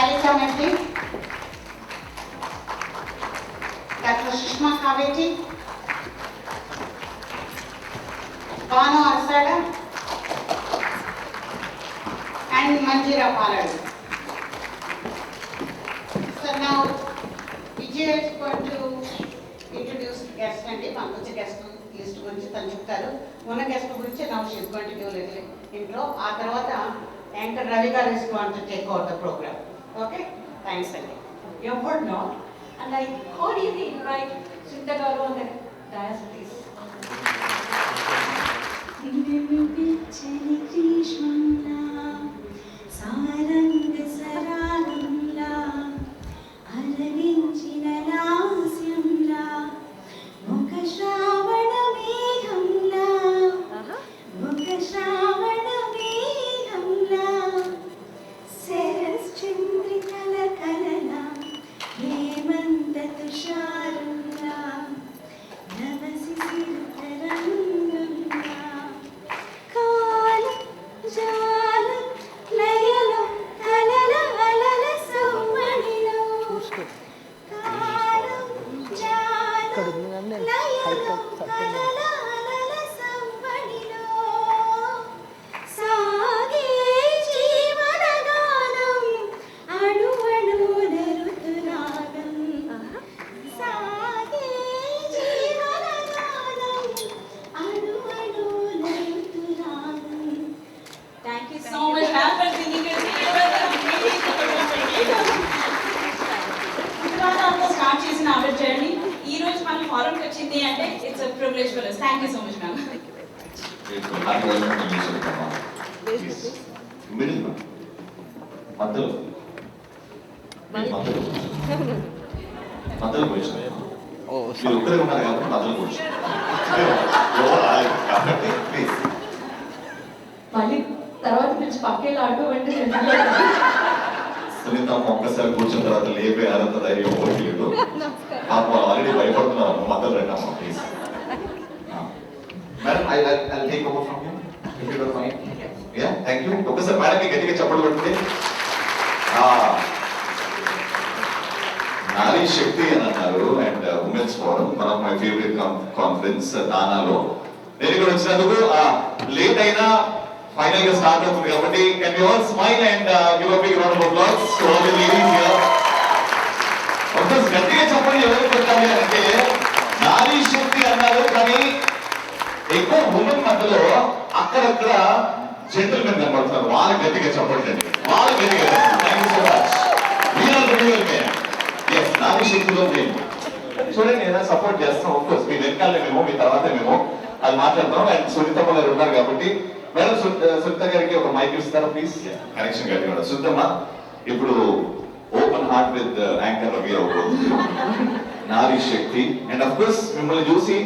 Lalita Mehti, Dr. Sushma Kaveti, Banu Arsada, and Manjira Paladu. So now Vijay is going to introduce the guest and the guest list గురించి తను చెప్తారు. ఉన్న guest గురించి now she is going to do a little intro. ఆ తర్వాత anchor Ravi గారు is going to take over the program. Okay? Thanks again. You have heard now, and I cordially invite Srinta Garu on the dais, please. It's a privilege for us. Thank you so much, ma'am. Middle Mother question. Oh, you look at another question. Please. మళ్ళీ తర్వాత నుంచి పక్కేలా అటువంటి సునీత ఒక్కసారి కూర్చున్న తర్వాత లేపే అనంత ధైర్యం పోలేదు. ఆల్రెడీ భయపడుతున్నారు మద్దతు రండి please. Madam I'll take over from you if you don't mind. Yeah, thank you. ఒకసారి మేడంకి గట్టిగా చప్పట్లు కొట్టింది. నారీ శక్తి అని అన్నారు and women's forum one of my favourite conference దానాలో నేను ఇక్కడ వచ్చినందుకు లేట్ అయినా ఫైనల్ గా స్టార్ట్ అవుతుంది కాబట్టి can you all smile and give a big round of applause to all the ladies here. ఒకసారి గట్టిగా చెప్పండి ఎవరు కొట్టాలి అంటే నారీ శక్తి అన్నారు కానీ ఎక్కువ ఉమెన్ మధ్యలో అక్కడక్కడ జెంటిల్మెన్ కనబడుతున్నారు. వాళ్ళకి గట్టిగా చెప్పండి, వాళ్ళకి గట్టిగా. Thank you so much. నారీ శక్తిలో చూడండి ఏదైనా సపోర్ట్ చేస్తాం. ఆఫ్కోర్స్ మీ వెనకాలే మేము, మీ తర్వాత మేము అది మాట్లాడతాం. అండ్ సునీతమ్మ గారు ఉన్నారు కాబట్టి మేడం సునీత గారికి ఒక మైక్ ఇస్తారా ప్లీజ్? కనెక్షన్ గట్టి మేడం. సునీతమ్మ ఇప్పుడు open heart with anchor Ravi అవ్వబోతుంది. Nari Shakti and of course మిమ్మల్ని చూసి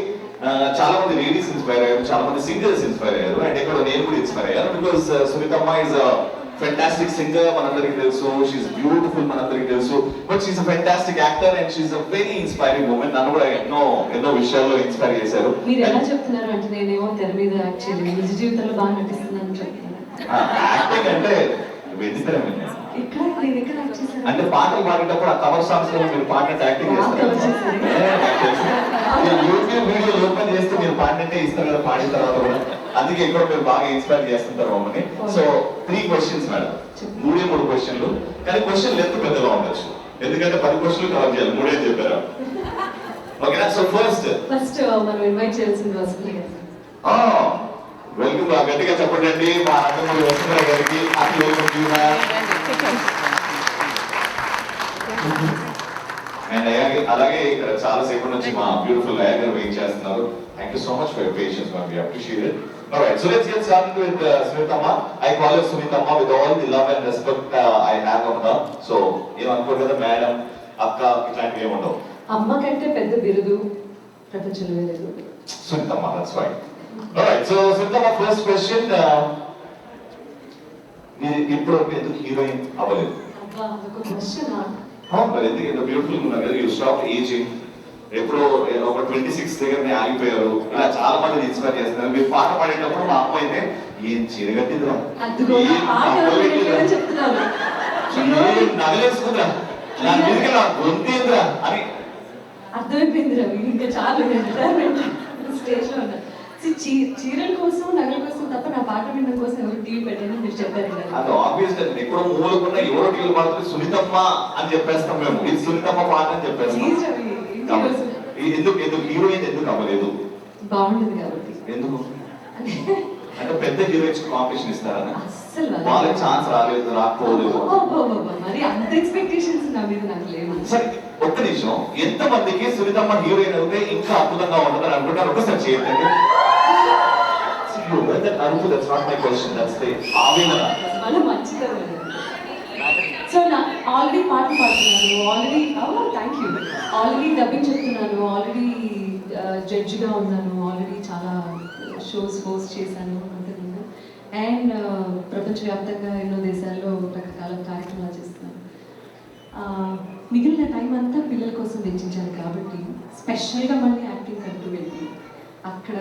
చాలా మంది లేడీస్ ఇన్స్పైర్ అయ్యారు, చాలా మంది సింగర్స్ ఇన్స్పైర్ అయ్యారు అండ్ ఇక్కడ నేను కూడా ఇన్స్పైర్ అయ్యాను. బికాస్ సునీతమ్మ ఇస్ ఫెంటాస్టిక్ సింగర్ మనందరికి తెలుసు, షీఈస్ బ్యూటిఫుల్ మనందరికి తెలుసు, but she's a fantastic actor and she's a very inspiring women. నన్ను కూడా ఎన్నో విషయాల్లో ఇన్స్పైర్ చేశారు. మీరు ఎలా చెప్తున్నారు అంటే నేనేమో తెర మీద యాక్చువల్లీ నిజ జీవితంలో బాగా నటిస్తున్నాను చెప్తున్నాను. యాక్టింగ్ అంటే వెజిటేరియన్ అంటే పాటలు పాడేటప్పుడు ఆ కవర్ సాంగ్స్ లో మీరు పాడినట్టు యాక్టింగ్ చేస్తారు. యూట్యూబ్ వీడియో ఓపెన్ చేస్తే మీరు పాడినట్టే ఇస్తారు కదా పాడిన తర్వాత కూడా. అందుకే ఇక్కడ మీరు బాగా ఇన్స్పైర్ చేస్తుంటారు మమ్మల్ని. సో 3 questions మేడం, 3 క్వశ్చన్లు కానీ క్వశ్చన్ లెంత్ పెద్దగా ఉండొచ్చు ఎందుకంటే 10 క్వశ్చన్లు కవర్ చేయాలి, 3 చెప్పారు. ఓకేనా? సో ఫస్ట్ మనం ఇన్వైట్ చేయాల్సింది వస్తుంది. వెల్కమ్. గట్టిగా చెప్పండి మా అన్నమూరి వసుంధర గారికి. అండ్ అలాగే ఇక్కడ చాలా సేపటి నుంచి మా బ్యూటిఫుల్ అయ్య గారు వెయిట్ చేస్తున్నారు. Thank you so much for your patience ma'am, we appreciate it. Alright, so let's get started with Sunithamma. I call her Sunithamma with all the love and respect I have of her. So ఏమనుకోరు కదా madam అక్క ఇట్లాంటివి ఏముండవు. అమ్మ కంటే పెద్ద బిరుదు ప్రపంచంలో లేదు. Sunithamma, that's right. Alright, so Sunithamma, first question. మీరు ఇప్పుడు ఎందుకు హీరోయిన్ అవ్వలేదు? అబ్బా అదొక క్వశ్చన్. మరి ఎందుకు ఇంత బ్యూటిఫుల్ ఉన్నారు కదా, యూ స్టాప్ ఏజింగ్. ఎప్పుడో ఒక 26 దగ్గరనే ఆగిపోయారు. ఇలా చాలా మంది ఇన్స్పైర్ చేస్తున్నారు. మీరు పాట పాడేటప్పుడు మా అమ్మ అయితే ఏం చీర కట్టిందిరా, ఏం నగలేసుకుందిరా నా మీదకి నా గొంతేంద్రా అని అర్థమైపోయింది రవి, ఇంకా చాలు రిటైర్మెంట్ స్టేజ్లో ఉన్నా. చీరల కోసం నగల కోసం తప్ప నా పాట వినడం కోసం ఎవరు టీవీ పెట్టారని మీరు చెప్పారు. అది ఆబ్వియస్ గా ఎక్కడో మూలకున్న ఎవరో టీవీ పాడుతుంది సునీతమ్మ అని చెప్పేస్తాం మేము, ఇది సునీతమ్మ పాట అని చెప్పేస్తాం. ఎందుకు ఎందుకు హీరోయిన్ ఎందుకు అవ్వలేదు? బాగుండదు కాబట్టి. ఎందుకు అంటే పెద్ద హీరోయిన్స్ కాంపిటీషన్ ఇస్తారని అస్సలు వాళ్ళకి ఛాన్స్ రాలేదు, రాకపోలేదు. మరి అంత ఎక్స్పెక్టేషన్స్ నా మీద నాకు లేవు. సరే ఒక్క నిమిషం, ఎంత మందికి సునీతమ్మ హీరోయిన్ అయితే ఇంకా అద్భుతంగా ఉంటుందని అనుకుంటారు? ఒకసారి చేయండి. అరుపు, that's not my question, that's the ఆవేదన. చాలా మంచిగా సో నా ఆల్రెడీ పాటలు పాడుతున్నాను, already thank you, already dubbing చెప్తున్నాను, ఆల్రెడీ జడ్జిగా ఉన్నాను, ఆల్రెడీ చాలా షోస్ హోస్ట్ చేశాను అంతకుముందు, అండ్ ప్రపంచవ్యాప్తంగా ఎన్నో దేశాల్లో రకరకాల కార్యక్రమాలు చేస్తున్నాను. మిగిలిన టైం అంతా పిల్లల కోసం వెచ్చించాను కాబట్టి స్పెషల్గా మళ్ళీ యాక్టింగ్ కంటూ వెళ్ళి అక్కడ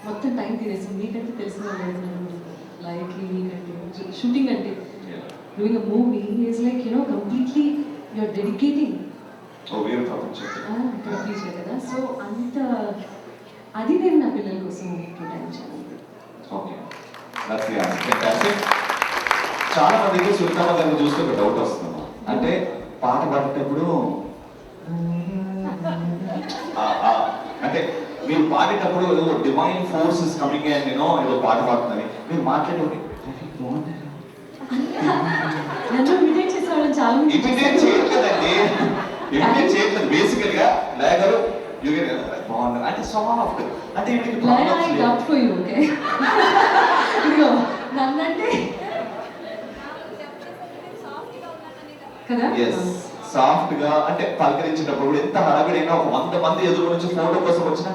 మొత్తం టైం తినేసి మీకంటే తెలిసిన వాళ్ళు లైక్ మీకంటే షూటింగ్ అంటే doing a movie is like completely you're dedicating కంప్లీట్గా కదా. సో అంత అది నేను నా పిల్లల కోసం కేటాయించాను. చాలా మందికి సునీతమ్మ గారిని చూస్తే ఒక డౌట్ వస్తుంది, అంటే పాట పాడేటప్పుడు అంటే మీరు పాడేటప్పుడు ఏదో divine force is coming and ఏదో పాట పాడుతుందని మీరు మాట్లాడేవాడి నన్ను ఇమిటేట్ చేసేవాళ్ళని చాలా ఇమిటేట్ చేయట్లేదండి, ఇమిటేట్ చేయట్లేదు. బేసికల్ గా లేగరు బాగున్నారు అంటే సాఫ్ట్ అంటే నన్నంటే కదా సాఫ్ట్ గా అంటే పలకరించేటప్పుడు ఎంత హడావిడైనా ఒక 100 మంది ఎదురు నుంచి ఫోటో కోసం వచ్చిన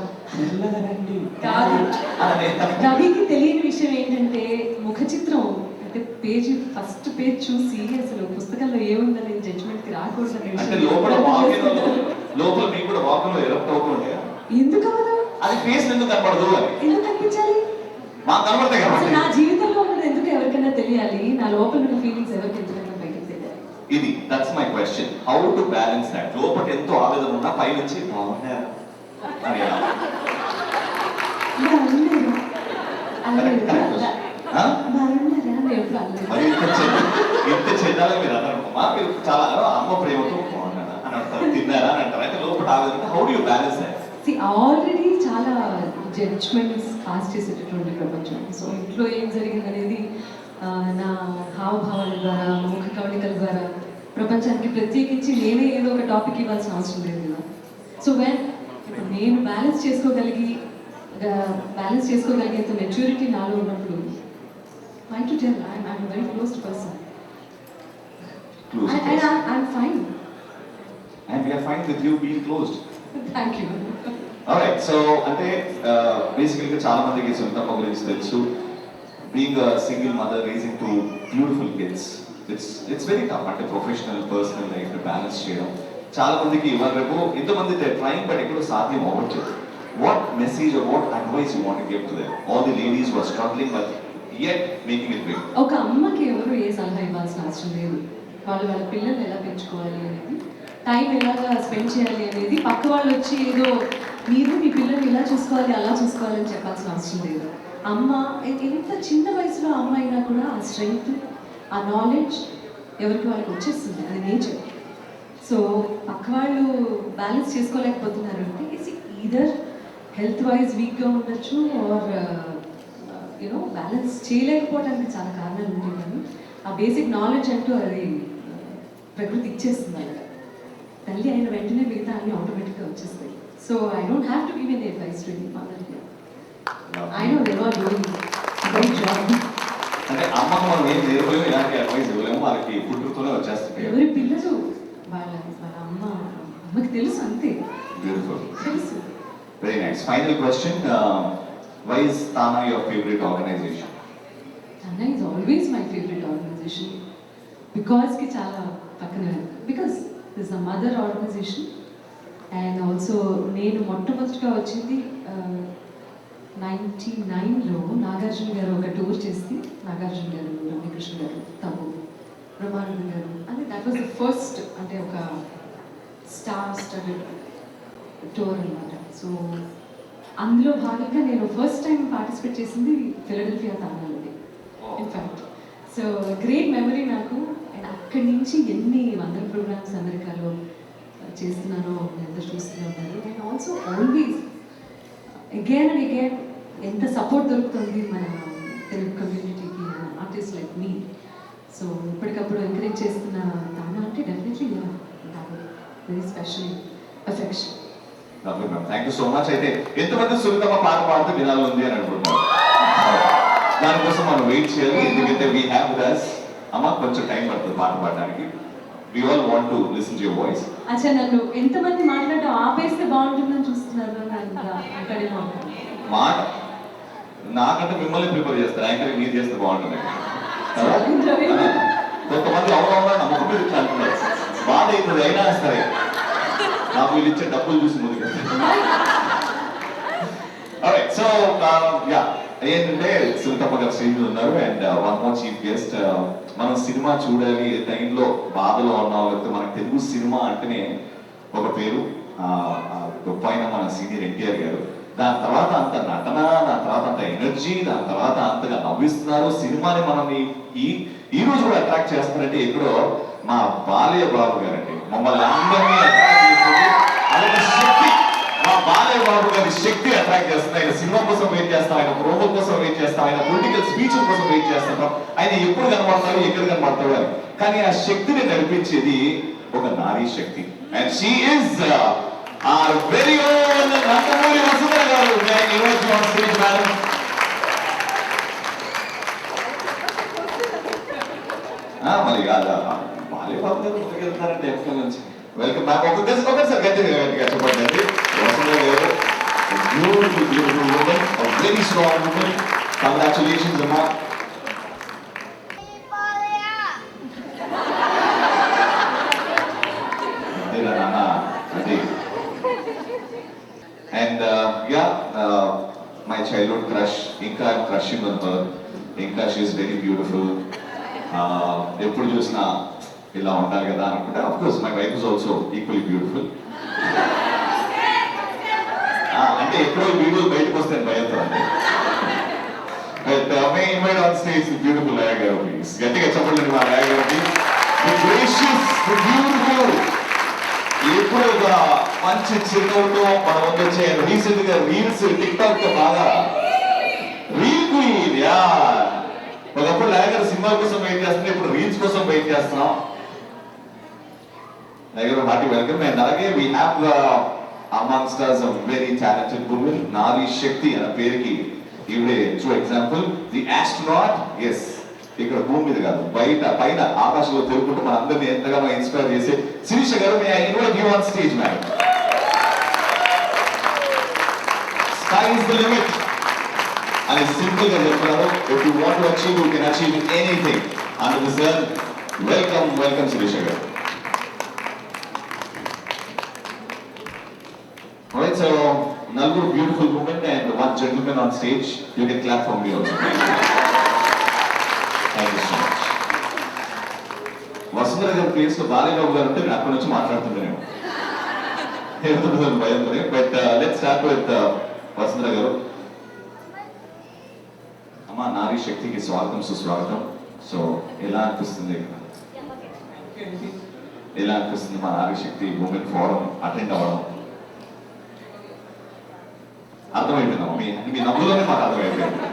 రవికి తెలియని విషయం ఏంటంటే ముఖ చిత్రం అంటే పేజీ ఫస్ట్ పేజ్ చూసి అసలు పుస్తకంలో ఏముందని జడ్జ్మెంట్ కి రాకూడదు. అంటే లోపల మీకు కూడా వాకంలో ఎరప్ట్ అవుతుండే ఎందుకు అవ్వదు? అది ఫేస్ ఎందుకు కనపడదు? ఎందుకు కనిపించాలి? మా కనపడతాయి కదా. నా జీవితంలో ఉన్నది ఎందుకు ఎవరికైనా తెలియాలి? నా లోపల ఉన్న ఫీలింగ్స్ ఎవరికి ఎందుకైనా బయటకు తెలియాలి? ఇది that's my question, how to balance that. లోపల ఎంతో ఆవేదన ఉన్నా పై నుంచి బాగున్నారు అని ఎంత చెడ్డాలని మీరు అన్నారమ్మా, మీరు చాలా అమ్మ ప్రేమతో బాగున్నారా అని అంటారు, తిన్నారా అని అంటారు, అయితే లోపల ఆవేదన. How do you balance that? Already చాలా జడ్జ్మెంట్స్ పాస్ చేసేటటువంటి ప్రపంచం. సో ఇంట్లో ఏం జరిగింది అనేది నా హావభావాల ద్వారా ముఖ కవళికల ద్వారా ప్రపంచానికి ప్రత్యేకించి నేనే ఏదో ఒక టాపిక్ ఇవ్వాల్సిన అవసరం లేదు కదా. సో నేను బ్యాలెన్స్ చేసుకోగలిగేంత మెచ్యూరిటీ నాలో ఉన్నప్పుడు I to tell I'm very closed person and I'm fine. And we are fine with you being closed. Thank you. Alright, so అంటే బేసికల్గా చాలా మందికి సునీతమ్మ గురించి తెలుసు. Being a single mother raising two beautiful kids, it's very tough. అంటే professional personal life balance చేయడం చాలా మందికి ఇవాళ రేపు ఎంతమంది ట్రైంగ్ బట్ ఎక్కడో సాధ్యం అవ్వట్లేదు. What message or what advice you want to give to them, all the ladies who are struggling but yet making it big? ఒక అమ్మకి ఎవరు ఏ సలహా ఇవ్వాల్సిన అవసరం లేదు. వాళ్ళ పిల్లల్ని ఎలా పెంచుకోవాలి అనేది, టైం ఎలాగా స్పెండ్ చేయాలి అనేది పక్క వాళ్ళు వచ్చి ఏదో మీరు మీ పిల్లల్ని ఇలా చూసుకోవాలి అలా చూసుకోవాలని చెప్పాల్సిన అవసరం లేదు. అమ్మ ఎంత చిన్న వయసులో అమ్మ అయినా కూడా ఆ స్ట్రెంగ్త్ ఆ నాలెడ్జ్ ఎవరికి వాళ్ళకి వచ్చేస్తుంది, అది నేచర్. సో పక్క వాళ్ళు బ్యాలెన్స్ చేసుకోలేకపోతున్నారు అంటే ఈదర్ హెల్త్ వైజ్ వీక్గా ఉండొచ్చు ఆర్ బ్యాలెన్స్ చేయలేకపోవడానికి చాలా కారణాలు ఉంటాయి. కానీ ఆ బేసిక్ నాలెడ్జ్ అంటూ అది ప్రకృతి ఇచ్చేస్తుంది అక్కడ. తల్లి అయిన వెంటనే మిగతా అన్ని ఆటోమేటిక్గా వచ్చేస్తాయి. So I don't have to give any advice to any mother. I know they are doing great job. అంటే అమ్మకు మనం ఏం నేర్పలేము, ఎలాంటి అడ్వైస్ ఇవ్వలేము, వాళ్ళకి పుట్టుకతోనే వచ్చేస్తాయి. ఎవరి పిల్లలు వాళ్ళ అమ్మకి తెలుసు అంతే. బ్యూటిఫుల్, తెలుసు. Very nice. Final question, why is Tana your favorite organization? Tana is always my favorite organization because ki chala pakkana, because this is a mother organization and also nenu mottamodaga vachindi 99 lo Nagarjuna garu oka tour chesti, Nagarjuna garu Ramyakrishna garu tamu Brahmanandam garu అంటే that was the first అంటే ఒక star studded tour అనమాట. So అందులో భాగంగా నేను first time participate చేసింది Philadelphia తానాలది in fact. So great memory నాకు. అండ్ అక్కడి నుంచి ఎన్ని వందల ప్రోగ్రామ్స్ అమెరికాలో చేస్తున్నారో అందరూ చూస్తూనే ఉన్నారు. And also always again and again ఎంత సపోర్ట్ దొరుకుతుంది మన తెలుగు కమ్యూనిటీకి, మన ఆర్టిస్ట్ లైక్ మీ. సో ఇప్పటికప్పుడు ఎంకరేజ్ చేస్తున్న తాను అంటే definitely very special affection. Thank you so much. అయితే ఎంతమంది సునీతమ్మ పాట పాడుతూ వినాలి ఉంది అని అనుకుంటున్నారు? దానికోసం మనం వెయిట్ చేయాలి, ఎందుకంటే వీ హ్యావ్ దస్ అమ్మ కొంచెం టైం పడుతుంది పాట పాడడానికి. We all want to listen to your voice. అచ్చా, నన్ను ఎంతమంది మాట్లాడటం ఆపేస్తే బాగుంటుందని చూస్తున్నారు అక్కడే మాట నాకంటే మిమ్మల్ని ప్రిపేర్ చేస్తారు, యాంకరింగ్ మీరు చేస్తే బాగుంటుంది. కొంతమంది అవునవునా నా ముఖం మీద ఇట్లా అంటున్నారు, బాధ అవుతుంది అయినా సరే నాకు వీళ్ళు ఇచ్చే డబ్బులు చూసి ముందుకు. సో యా ఏంటంటే సునీతమ్మ గారు స్టేజ్ ఉన్నారు and one more chief guest. మనం సినిమా చూడాలి టైంలో బాధలో ఉన్నాం, లేకపోతే మన తెలుగు సినిమా అంటేనే ఒక పేరు, గొప్ప అయిన మన సీనియర్ ఎన్టీఆర్ గారు. దాని తర్వాత అంత నటన, దాని తర్వాత అంత ఎనర్జీ, దాని తర్వాత అంతగా నవ్విస్తున్నారు. సినిమాని మనం ఈ రోజు కూడా అట్రాక్ట్ చేస్తారంటే ఎక్కడో మా బాలయ్య బాబు గారండి మమ్మల్ని అందరినీ అట్రాక్ట్ చేస్తుంది. అలాగే శక్తి, మా బాలయ్య బాబు గారి శక్తి అట్రాక్ట్ చేస్తుంది. ఆయన సినిమా కోసం వెయిట్ చేస్తాం, ఆయన ప్రోమో కోసం వెయిట్ చేస్తాం, ఆయన పొలిటికల్ స్పీచ్ కోసం వెయిట్ చేస్తాం. ఆయన ఎప్పుడు కనబడతాడు, ఎక్కడ కనబడతాడు అని. కానీ ఆ శక్తిని నడిపించేది ఒక Nari Shakti. And she is our very own Nandamoori Vasudha garu. May I invite you on stage, madam? మరి బాలయ్య బాబు గారు ముందుకెళ్తారంటే ఎక్కడ నుంచి వెల్కమ్ బ్యాక్. ఒకసారి గట్టిగా చెప్పండి. వసుధ గారు beautiful beautiful women, very strong women. Congratulations అమ్మా. అంతేగా నాన్న అది. And my childhood crush, Inka, I'm crushing on her. Inka, she is very beautiful. ఎప్పుడు చూసినా ఇలా ఉండాలి కదా అనుకుంటే, of course my wife is also equally beautiful. అంటే ఎప్పుడో వీడియోలు బయటకు వస్తే భయంతో అండి. But may I invite on stage the beautiful Raya garu, please. గట్టిగా చెప్పండి మా Raya గారికి. The gracious, the beautiful. ఎప్పుడు ఒక మంచి చిరునవ్వుతో మన ముందు వచ్చే రీసెంట్ గా రీల్స్ టిక్ టాక్ తో బాగా రీల్ క్వీన్. యా, ఒకప్పుడు లాగర్ సినిమా కోసం వెయిట్ చేస్తున్నాం, ఇప్పుడు రీల్స్ కోసం వెయిట్ చేస్తున్నాం. Vlogger hearty welcome. అండ్ అలాగే we have amongst us a very talented woman, నారీ శక్తి అనే పేరుకి ఈవిడే true example. The astronaut, yes, ఇక్కడ భూమి మీద కాదు బయట పైన ఆకాశంలో తిరుగుకుంటూ మన అందరినీ ఎంతగానో ఇన్స్పైర్ చేసే శిరీష గారు. May I invite you on stage madam. Sky is the limit అని సింపుల్ గా చెప్తున్నారు. If you want to achieve you can achieve anything under the sun. Welcome welcome Sirisha గారు. Alright, so nalguru beautiful women and one gentleman on stage. You can clap for me also. Vasundhara గారి place లో బాలయ్య బాబు గారు ఉంటే నేను అక్కడి నుంచి మాట్లాడుతున్నాను భయంతో. But let's start with Vasundhara గారు. అమ్మా, నారీ శక్తికి స్వాగతం సుస్వాగతం. సో ఎలా అనిపిస్తుంది, ఎలా అనిపిస్తుంది మా నారీ శక్తి ఉమెన్ ఫోరం అటెండ్ అవ్వడం? అర్థమైపోయిందమ్మా, మీ నవ్వులోనే మాకు అర్థమైపోయింది.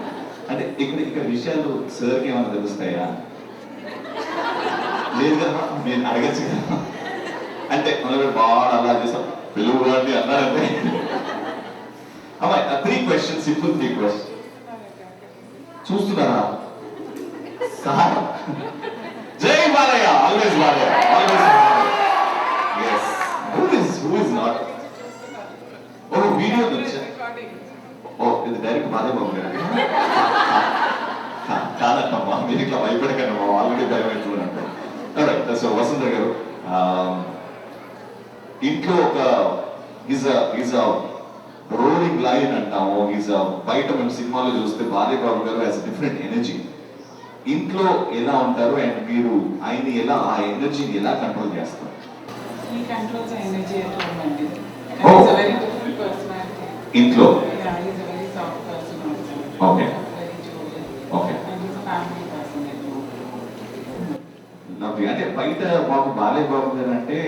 అంటే ఇక్కడ విషయాలు సార్కి ఏమైనా తెలుస్తాయా? లేదు కదా, నేను అడగచ్చు కదా. అంటే మనం బాగా అలా చేసాం పిలువు అని అన్నారంటే. అమ్మాయి 3 questions, సింపుల్ 3 questions. చూస్తున్నారా సార్? జై Balayya, always Balayya, always. yes, who is not? ఓ వీడియో వచ్చా? ఓ ఇది డైరెక్ట్ బాలయ్య బాబు గారు కాదమ్మా, మీరు ఇట్లా భయపడకండి, ఆల్రెడీ భయం పెట్టుకున్నట్టు. సో వసుంధర గారు, ఇంట్లో ఒక ఈజ్ రోలింగ్ లైన్ అంటాము. బయట మేము సినిమాలో చూస్తే బాలయ్య బాబు గారు హ్యాస్ డిఫరెంట్ ఎనర్జీ. ఇంట్లో ఎలా ఉంటారు అండ్ మీరు ఆయన్ని ఎలా ఆ ఎనర్జీని ఎలా కంట్రోల్ చేస్తారు? He controls the energy at home and Oh. he's a very different personality. ఇంట్లో Yeah, he's a very soft person also. Okay. Very jovial. Okay. And he's a family person at home. Lovely. అంటే బయట బాబు బాలయ్య బాబు గారు అంటే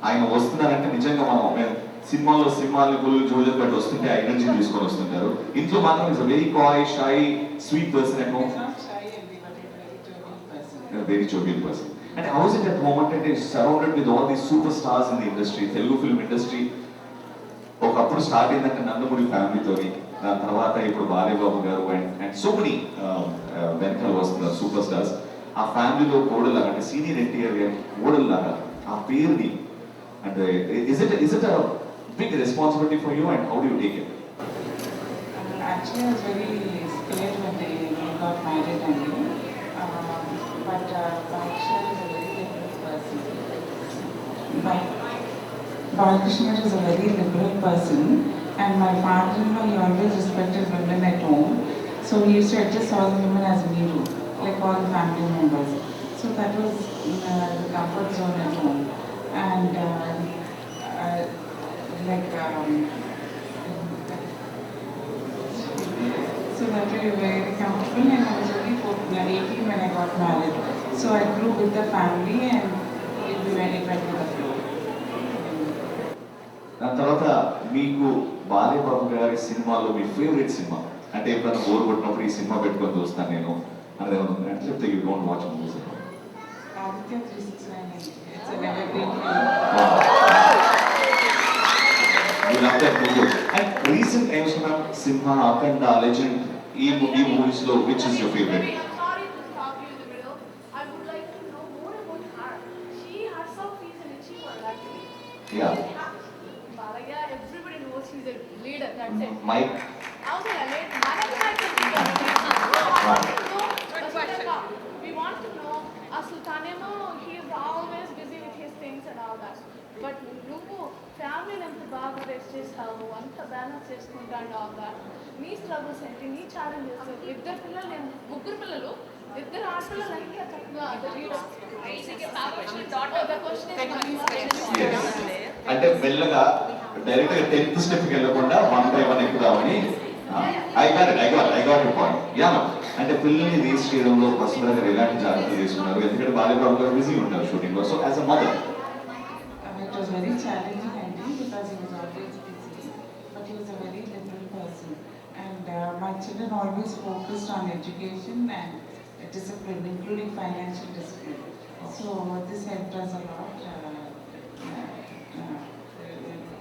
ఆయన వస్తున్నారంటే నిజంగా మేము సినిమాల్ని ఫుల్ జోజర్ పెట్టి వస్తుంటే ఆ ఎనర్జీ తీసుకొని వస్తుంటారు. ఇంట్లో మాత్రం is very Kai shy sweet person at home. He's not shy and but he's a very jovial person. Very jovial person. అంటే హౌస్ ఇట్ అట్ మూమెంట్ అంటే surrounded with all the super stars in the industry, Telugu film industry. ఒకప్పుడు start అయిందంటే నందమూరి ఫ్యామిలీతోని, దాని తర్వాత ఇప్పుడు బాలయ్య బాబు గారు and so many వెనకాల వస్తున్నారు సూపర్ స్టార్స్. ఆ ఫ్యామిలీలో కోడలాగా అంటే సీనియర్ ఎన్టీఆర్ గారి కోడల్లాగా ఆ పేరుని అంటే is it a big responsibility for you and how do you take it? Actually, I was very scared when they got married and but Balakrishna is a very different person. Balakrishna is a very liberal person, and my father-in-law, he always respected women at home. So he used to adjust all the women as Meeru, like all the family members. So that was the comfort zone at home. And so that we were very comfortable, and I was only 18 when I got married. So I grew with the family and we went with the flow. దాని తర్వాత మీకు బాలయ్య బాబు గారి సినిమాలో మీ favourite cinema అంటే ఎప్పుడైనా bore కొట్టినప్పుడు ఈ cinema పెట్టుకొని చూస్తాను నేను అనేది ఏమన్నా ఉందా? అంటే చెప్తే you don't watch movies. Aditya 369, it's an evergreen film. You love that movie. And recent times ma'am, Simha, Akanda, Legend, ఈ movies లో which is your favorite? I'm sorry to stop you in the middle. I would like to know more about her. She herself is an achiever actually. Yeah. Balaya, everybody knows she's a leader, that's it. Mike. Okay, we want to know, Sultanemo, he is always busy with his things and all that. But నువ్వు ఫ్యామిలీని ఎంత బాగా face చేస్తావు, అంత balance చేసుకుంటా and all that. నీ struggles ఏంటి, నీ ఛాలెంజెస్? ఇద్దరు పిల్లలు, నేను ముగ్గురు పిల్లలు, ఇద్దరు ఆడపిల్లలు అయితే చక్కగా అంటే మెల్లగా డైరెక్ట్ గా 10th స్టెప్ కి వెళ్ళకుండా 1 by 1 ఎక్కుదామని. I got your point. Yeah, అంటే పిల్లల్ని రీచ్ చేయడంలో వసుంధర గారు ఎలాంటి జాగ్రత్తలు తీసుకున్నారు? ఎందుకంటే బాలయ్య బాబు గారు బిజీ ఉంటారు షూటింగ్ లో. So as a mother It was very challenging I think because he was always busy, but he was a very liberal person. And my children always focused on education and discipline, including financial discipline. So this helped us a lot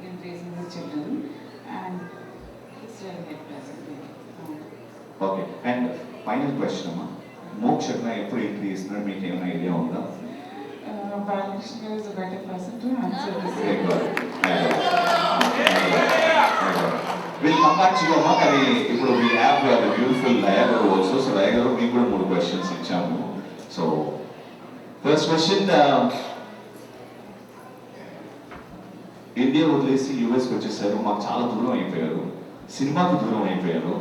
in raising the children, and it's very helped us. Okay. And final question అమ్మా, మోక్షజ్ఞ ఎప్పుడు entry ఇస్తున్నాడు మీకు ఏమైనా idea ఉందా? Balakrishna is a better person to answer this. We'll come back to you అమ్మా. కానీ ఇప్పుడు we have the beautiful Laya garu also. So Laya garu మీకు కూడా 3 questions ఇచ్చాము. So first question, ఇండియా వదిలేసి యూఎస్కి వచ్చేసారు, మాకు చాలా దూరం అయిపోయారు, సినిమాకు దూరం అయిపోయారు.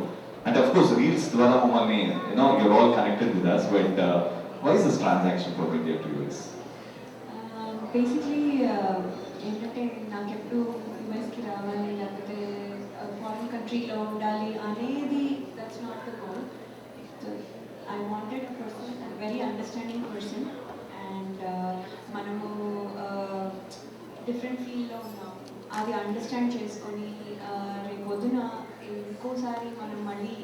అంటే అఫ్ కోర్స్ రీల్స్ ద్వారా మమ్మల్ని you're all connected with us, but why is this transaction from India to US? Basically ఏంటంటే నాకు ఎప్పుడు యుఎస్కి రావాలి లేకపోతే ఫారిన్ కంట్రీలో ఉండాలి అనేది that's not the goal. I wanted a person very understanding person and మనము డిఫరెంట్ ఫీల్డ్లో ఉన్నాం, అది అండర్స్టాండ్ చేసుకొని రేపు పొద్దున ఇంకోసారి మనం మళ్ళీ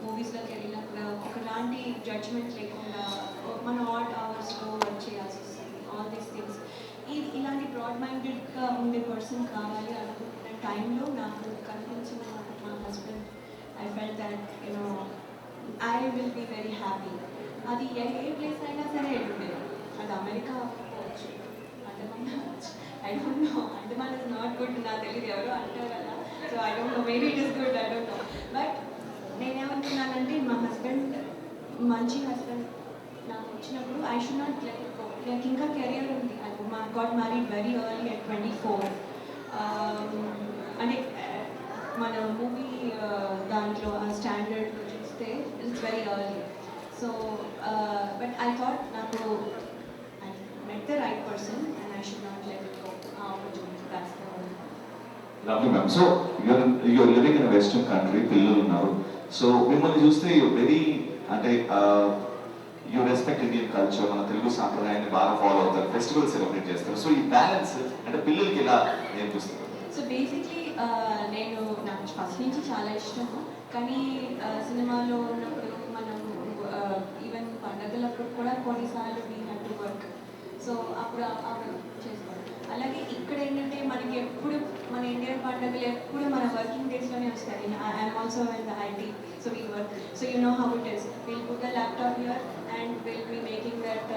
మూవీస్లోకి వెళ్ళినప్పుడు ఒకలాంటి జడ్జ్మెంట్ లేకుండా మన ఆడ్ అవర్స్లో వర్క్ చేయాల్సి వస్తుంది. ఆల్ దీస్ థింగ్స్ ఇలాంటి బ్రాడ్ మైండెడ్గా ఉండే పర్సన్ కావాలి అనుకుంటున్న టైంలో నాకు కనిపించిన మా husband, I felt that I will be very happy. అది ఏ ప్లేస్ అయినా సరే వెళ్ళిపోయారు, అది అమెరికా అవ్వచ్చు, అండమాన్ అవ్వచ్చు, I don't know. Andaman is not good, నాకు తెలియదు, ఎవరో అంటారు కదా. So I don't know, maybe it is good, I don't know. But నేనేమనుకున్నానంటే మా హస్బెండ్ మంచి హస్బెండ్ నాకు వచ్చినప్పుడు I should not let it go. నాకు ఇంకా కెరియర్ ఉంది. I got married very early at 24. అంటే మన మూవీ దాంట్లో ఆ స్టాండర్డ్ చూస్తే it's very early. So so but I thought నాకు I met the right person and I should not let it go ఆ opportunity that's the only. Lovely ma'am. So you're living in western country, పిల్లలు ఉన్నారు. So మిమ్మల్ని చూస్తే very అంటే you respect Indian culture, మన తెలుగు సాంప్రదాయాన్ని బాగా ఫాలో అవుతారు, ఫెస్టివల్ సెలబ్రేట్ చేస్తారు. సో ఈ బ్యాలెన్స్ అంటే పిల్లలకి ఇలా నేర్పిస్తారు. సో బేసిక్లీ నేను నాకు ఫస్ట్ నుంచి చాలా ఇష్టము, కానీ సినిమాలో ఉన్నప్పుడు మనం ఈవెన్ పండగలప్పుడు కూడా కొన్నిసార్లు we have to work. So అప్పుడు చేసుకోవాలి. అలాగే ఇక్కడ ఏంటంటే మనకి ఎప్పుడు మన ఇండియన్ పండుగలు ఎప్పుడు మన వర్కింగ్ డేస్లోనే వస్తాయి. I'm also in the IT, so we work. So you know how it is. Will put the laptop here and will be making that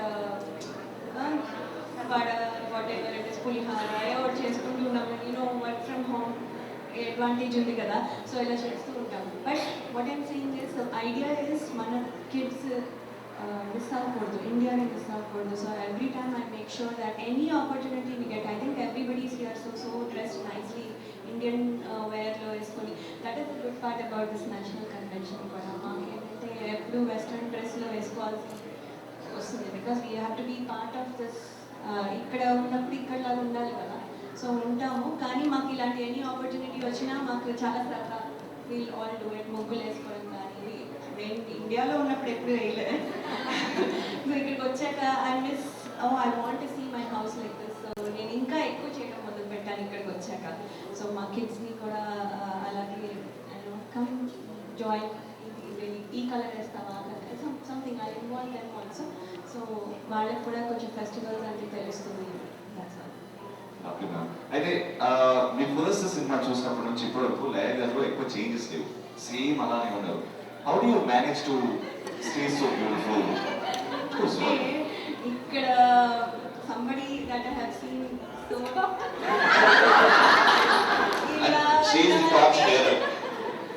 whatever it is, పులిహార ఎవరు చేసుకుంటున్నాము. You know work from home advantage ఉంది కదా, so ఇలా చేస్తూ ఉంటాము. But what I'm saying is idea is మన kids miss అవ్వకూడదు, ఇండియాని మిస్ అవ్వకూడదు. So every time I make sure that any opportunity we get, I think everybody is here so dressed nicely Indian వేర్లో వేసుకొని. That is the good part about this national convention కూడా. మాకేంటంటే ఎప్పుడు western డ్రెస్లో వేసుకోవాల్సి వస్తుంది, because we have to be part of this. ఇక్కడ ఉన్నప్పుడు ఇక్కడలా ఉండాలి కదా, సో ఉంటాము. కానీ మాకు ఇలాంటి ఎనీ ఆపర్చునిటీ వచ్చినా మాకు చాలా సరదా, వీల్ ఆల్ డూ ఇట్. ముగ్గులు వేసుకోవడం కానీ, నేను ఇండియాలో ఉన్నప్పుడు ఎప్పుడు వేయలేదు. సో ఇక్కడికి వచ్చాక I miss, I want to see my house like this. So నేను ఇంకా ఎక్కువ చేయడం మొదలు పెట్టాను ఇక్కడికి వచ్చాక. సో మా కిడ్స్ని కూడా అలాగే కమ్ జాయిన్, ఈ కలర్ వేస్తావా, something I involve them also. So వాళ్ళకి కూడా కొంచెం ఫెస్టివల్స్ అంటే తెలుస్తుంది. అయితే మీ ఫస్ట్ సినిమా చూసినప్పటి నుంచి ఇప్పటి వరకు లయగారిలో ఎక్కువ చేంజెస్ లేవు, సేమ్ అలానే ఉన్నారు. How do you manage to stay so beautiful? ఇక్కడ somebody that I have seen so She is the torch bearer.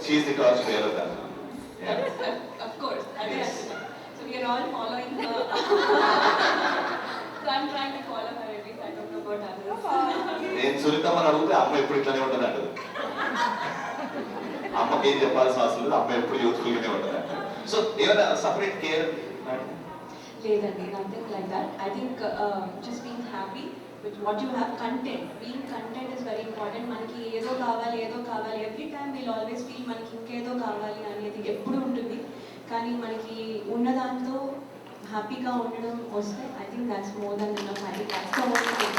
She is the torch bearer then. Yeah. Of course, that is. So we are all following her. So I'm trying to follow her at least. I don't know about others. నేను సునీతమ్మని అడిగితే అమ్మ ఎప్పుడు ఇట్లానే ఉంటుంది అంటది. అమ్మకి ఏం చెప్పాల్సిన అవసరం లేదు, అమ్మ ఎప్పుడు యూత్ఫుల్ గానే ఉంటుంది. సో ఏమైనా సపరేట్ కేర్? లేదండి, nothing like that. I think just being happy with what you have. Content, being content is very important. మనకి ఏదో కావాలి every time wheel always feel మనకి ఇంకేదో కావాలి అనేది ఎప్పుడు ఉంటుంది. కానీ మనకి ఉన్న దాంతో హ్యాపీగా ఉండడం వస్తే I think that's more than enough. I think that's the only thing.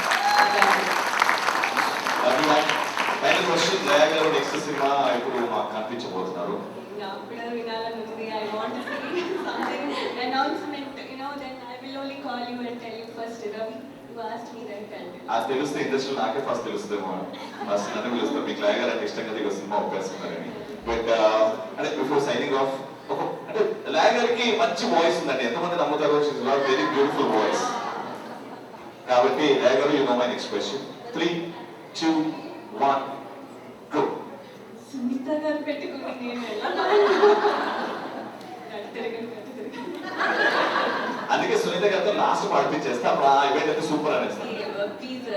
Final question, లయగారు నెక్స్ట్ సినిమా ఇప్పుడు మాకు కనిపించబోతున్నారు. నాకు కూడా వినాలని ఉంది. I want to see something announcement, then I will only call you and tell you first. Ravi, you asked me, then tell you. అది తెలిస్తే ఇండస్ట్రీ నాకే ఫస్ట్ తెలుస్తుందేమో. ఫస్ట్ నన్ను పిలుస్తారు, మీకు లయగారు అంటే ఇష్టం కదా, ఇక సినిమా ఒప్పేస్తున్నారని. బట్ అంటే బిఫోర్ సైనింగ్ ఆఫ్, అంటే లయగారికి మంచి వాయిస్ ఉందండి, ఎంతమంది నమ్ముతారో. She's got very beautiful voice. కాబట్టి లయగారు, you know my next question. 3, 2, 1 go. Sunitha garu పెట్టుకుని నేను ఎలా అందుకే సునీత గారితో లాస్ట్ పార్టించేస్తే అప్పుడు ఆ ఈవెంట్ అయితే సూపర్ అనేస్తాను. ప్లీజ్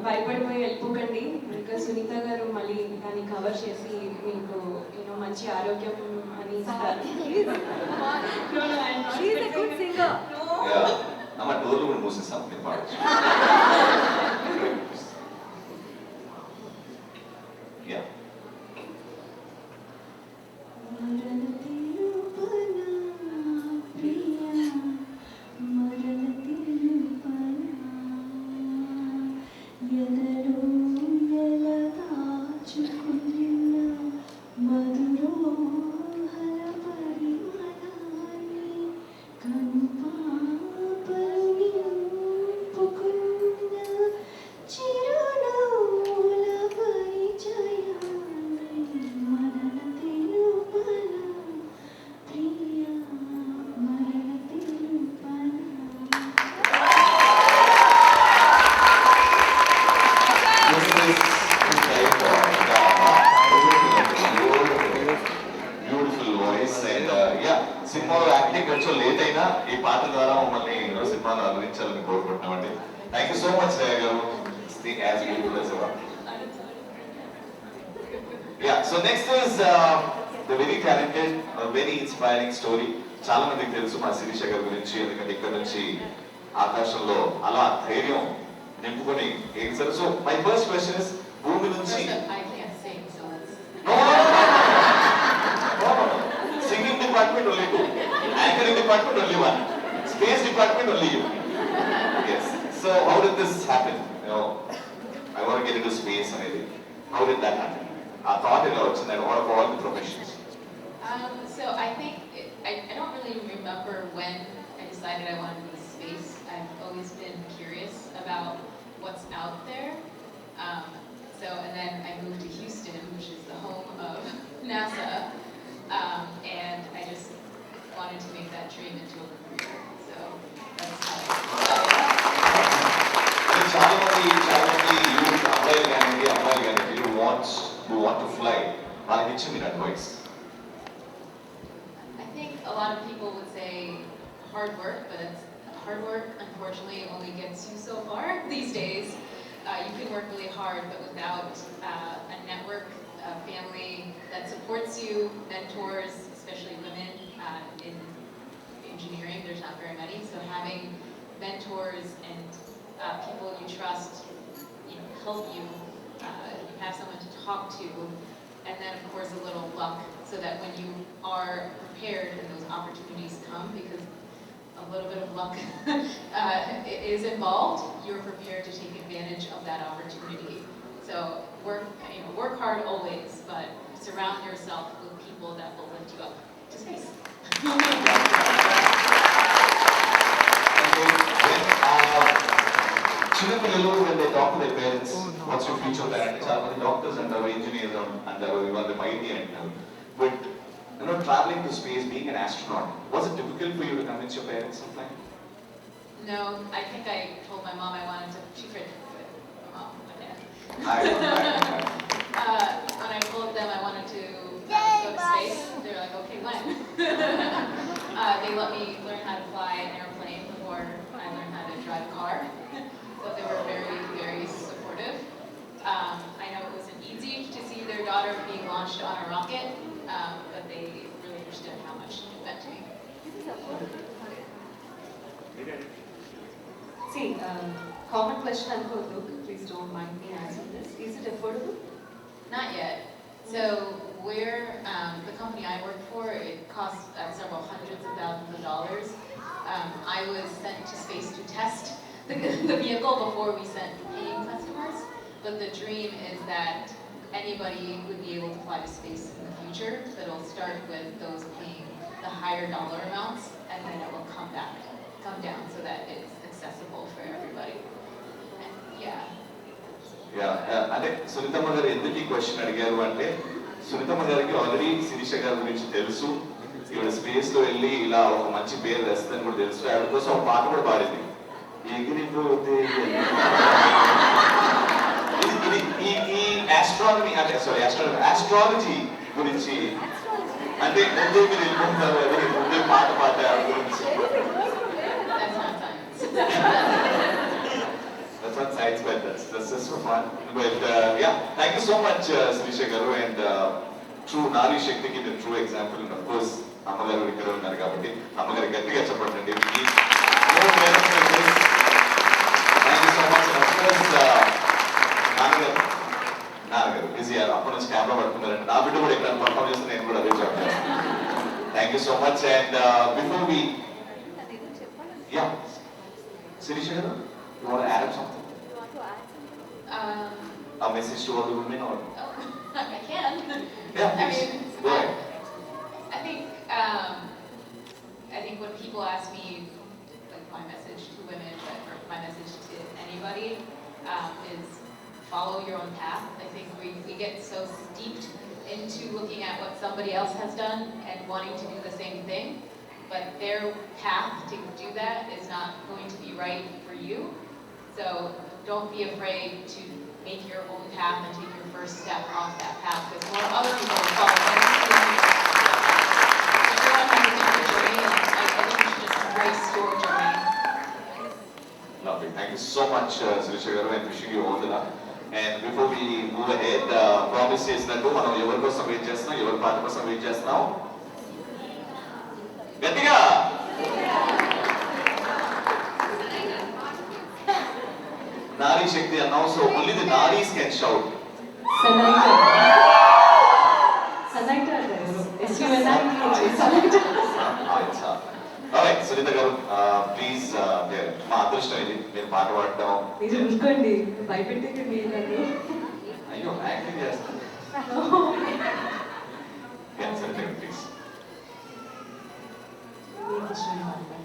భయపడిపోయి వెళ్ళిపోకండి, బికాస్ సునీత గారు మళ్ళీ దాన్ని కవర్ చేసి మీకు మంచి ఆరోగ్యం అని ఇస్తారు. అమ్మ డోర్లు కూడా మూసేస్తాం, మీరు పాడచ్చు. Yeah. సినిమాలో యాక్టింగ్ కొంచెం లేట్ అయినా ఈ పాట ద్వారా మమ్మల్ని సినిమాలో అభినందించాలని కోరుకుంటున్నామండి. థ్యాంక్ యూ సో మచ్ రేయ గారు. Yeah, so next is the very talented, very inspiring story చాలా మందికి తెలుసు మా శిరీష గారి గురించి, ఎందుకంటే ఇక్కడ నుంచి ఆకాశంలో అలా ధైర్యం నింపుకొని ఎగిసారు. So my first question is, భూమి నుంచి singing department only 2, anchoring department only 1, space department only you. Yes. So how did this happen? You know, I want to get into space అనేది. How did that happen? ఆ thought ఎలా వచ్చింది, and what of all the professions? So I think I don't really remember when I decided I wanted to be space. I've always been curious about what's out there. And then I moved to Houston, which is the home of NASA, and I just wanted to make that dream into a career. So that's how చాలా మంది youth అబ్బాయిలు కానీ అమ్మాయిలు కానీ who want to fly, వాళ్ళకి ఇచ్చి మీరు advice. I think a lot of people would say hard work, but hard work unfortunately only gets you so far these days. You can work really hard, but without a network, a family that supports you, mentors, especially women in engineering, there's not very many. So having mentors and people you trust, help you, you have someone to talk to, and then of course a little luck, so that when you are prepared and those opportunities come, because a little bit of luck is involved, you're prepared to take advantage of that opportunity. So work hard always, but surround yourself with people that will lift you up to space. చిన్నపిల్లలు when they talk to their parents, what's your future plan? చాలా మంది doctors అంటారు, engineers అంటారు, ఇవాళ IT అంటారు. But traveling to space, being an astronaut, was it difficult for you to convince your parents sometime? No, I think I told my mom I wanted to. She created my mom, my dad. When I told them I wanted to go to space, they were like, "Okay, when?" They let me learn how to fly an airplane before I learned how to drive a car. So they were very, very supportive. I know it wasn't easy to see their daughter being launched on a rocket, but they really understood how much it meant to me. See, common question అనుకోవద్దు, please don't mind me asking this. Is it affordable? Not yet. So the company I work for, it costs several hundreds of thousands of dollars. I was sent to space to test the vehicle before we sent paying customers. But the dream is that anybody would be able to fly to space in the future. But it'll start with those paying the higher dollar amounts, and then it will come down so that it's accessible for everybody. And అంటే సునీతమ్మ గారు ఎందుకు ఈ question అడిగారు అంటే, సునీతమ్మ గారికి already Sirisha గారి గురించి తెలుసు, ఈవిడ స్పేస్ లో వెళ్ళి ఇలా ఒక మంచి పేరు తెస్తుందని కూడా తెలుసు. ఆవిడ కోసం ఒక పాట కూడా పాడింది, ఎగిరిపోతే. ఈ ఆస్ట్రానమీ అంటే ఆస్ట్రాలజీ గురించి అంటే ముందు మీరు వెళ్ళిపోతారు అది ముందు పాట ఆవిడ గురించి. that's not science. That's not science, but that's just for fun. But yeah, thank you so much, Sirisha Garu, and true Nari Shakti ki the true example, and of course, Ammagaru ikkada unnaru kabatti Ammagaru gattiga cheppandi. Thank you so much, and of course, Nagaru busy appudu nunchi camera pattukunnaru, na biddu kuda ikkada perform chestunu nenu kuda ade cheptanu. Thank you so much, and before we Sirisha Garu, you want to add something? A message to all the women, or? I can. Yeah, please. Go ahead. I think when people ask me, like, my message to women, or my message to anybody, is follow your own path. I think we get so steeped into looking at what somebody else has done and wanting to do the same thing, but their path to do that is not going to be right for you. So don't be afraid to make your own path and take your first step off that path, because more other people will follow. Everyone has a different journey, and I think you should just embrace your journey. Lovely. Thank you so much, Sirisha Garu, and wishing you all the luck. And before we move ahead, promise చేసినట్టు మనం ఎవరి కోసం wait చేస్తున్నాం, ఎవరి పాట కోసం wait చేస్తున్నాం? గట్టిగా నారీ శక్తి అన్నావు, so only the Naris can shout. సనైట సనైట అంటారు సనైట. సునీత గారు ప్లీజ్, మా అదృష్టం ఇది మీరు పాట పాడటం. మీరు ఊరుకోండి, భయపెట్టేకండి నన్ను. అయ్యో యాక్టింగ్ చేస్తాను. సునీత గారు ప్లీజ్. మీకు ఇష్టం మాట్లాడండి.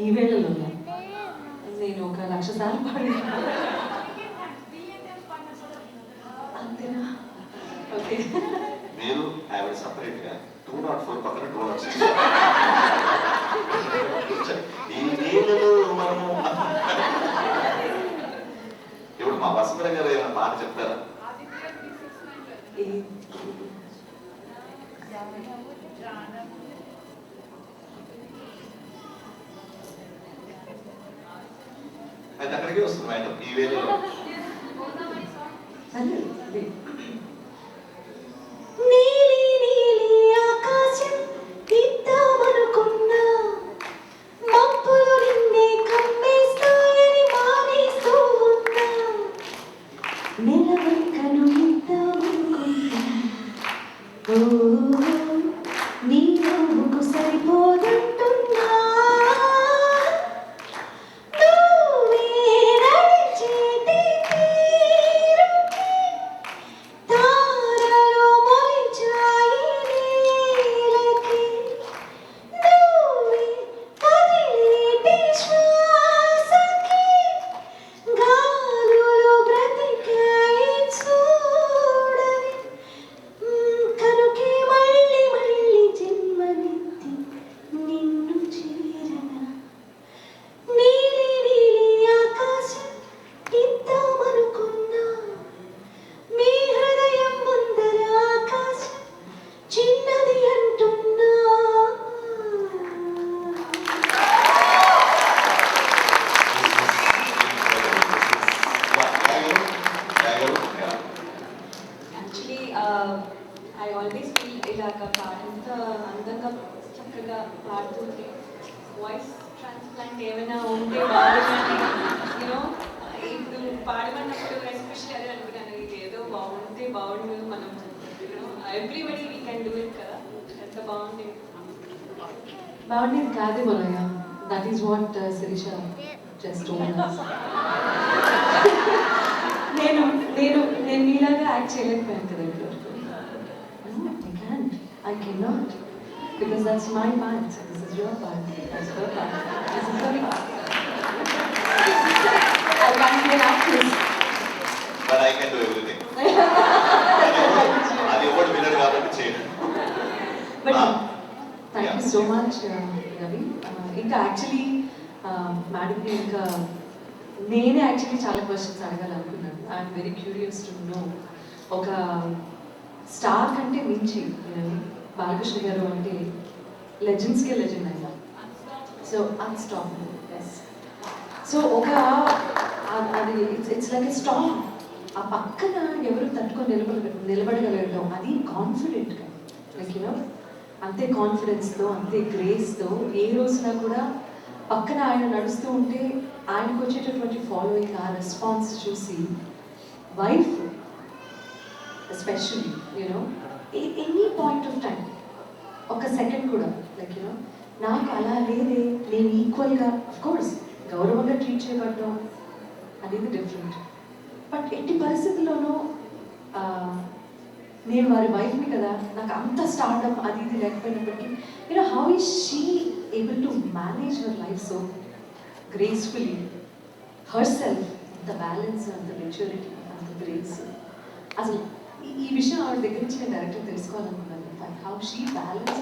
ఈ వేళలో నేను ఒక 1,00,000 సార్లు పాడాను. అంతేనా? ఓకే. మీరు ఆవిడ సపరేట్ గా 204 పక్కన 206 ఈ నీళ్ళలో మనము. ఇప్పుడు మా వసుంధర గారు ఏమైనా మాట చెప్తారా? అయితే అక్కడికి వస్తుంది మేడం ఈ వేళలో. నీలి నీలి ఆకాశం ఇద్దామనుకున్నా, మబ్బులు నిన్నే కమ్మేస్తాయని మానేస్తూ ఉన్నా, నెలవంకను ఇద్దామనుకున్నా, ఓ నీ నవ్వుకు సరిపోదంటున్నా, నువ్వే నడిచేటి తీరుకి తారలు మొలిచాయి నేలకి, నువ్వే కదిలేటి శ్వాసకి గాలులు బ్రతికాయి చూడవి, కనుకే మళ్ళీ మళ్ళీ జన్మనెత్తి నిన్ను చేరనా, నీలి నీలి ఆకాశం ఇద్దామనుకున్నా, మీ హృదయం ముందర ఆకాశం చిన్నది అంటున్నా. యాక్చువల్లీ ఐ ఆల్వేస్ ఫీల్ ఇలాగ పాడంత అందంగా చక్కగా పాడుతుంటే వాయిస్ ట్రాన్స్ప్లాంట్ ఏమైనా ఉంటే బాగుంటుంది. యూనో ఇప్పుడు పాడమన్నప్పుడు ఎస్పెషల్లీ అదే అనుకున్నాను, ఇది ఏదో బాగుంటే బాగుండు, మనం everybody we can do it కదా, ఎంత బాగుంది. బాగుండేది కాదే మనయ్య, that is what Sirisha just నేను నేను నేను మీలాగా యాక్ట్ చేయలేకపోయాను కదా ఇప్పటివరకు. I cannot, because that's my part, this is your part, that's her part, this is her part. I can't be an actress. But I can do everything. అది ఎవరు వినడు కాబట్టి చేయడు. But thank you so much, Ravi. ఇంకా actually మేడంని ఇంకా నేనే actually చాలా క్వశ్చన్స్ అడగాలనుకున్నాను. I'm very curious to know, ఒక స్టార్ కంటే మించి బాలకృష్ణ గారు అంటే లెజెండ్స్కే లెజెండ్ అయినా, సో అన్స్టాపబుల్. ఎస్, సో ఒక అది ఇట్స్ లైక్ ఎ స్టార్మ్, ఆ పక్కన ఎవరు తట్టుకొని నిలబడగలగడం, అది కాన్ఫిడెంట్గా, లైక్ యూనో అంతే కాన్ఫిడెన్స్తో అంతే గ్రేస్తో ఏ రోజున కూడా పక్కన ఆయన నడుస్తూ ఉంటే ఆయనకు వచ్చేటటువంటి ఫాలోయింగ్, ఆ రెస్పాన్స్ చూసి wife especially you know any point of time ఒక సెకండ్ కూడా లైక్ యూనో నాకు అలా లేదే, నేను ఈక్వల్గా కోర్స్ గౌరవంగా ట్రీట్ చేయబడ్డం అనేది డిఫరెంట్, బట్ ఎట్టి పరిస్థితుల్లోనూ నేను వారి వైఫ్ని కదా, నాకు అంత స్టార్డమ్ అది ఇది లేకపోయినప్పటికీ you know how is she able to manage her life so gracefully, herself, అంత బ్యాలెన్స్, అంత మెచ్యూరిటీ, అంత గ్రేస్. అసలు ఈ విషయం ఆవిడ దగ్గర నుంచి నేను డైరెక్ట్గా తెలుసుకోవాలనుకున్నాను, how she balance.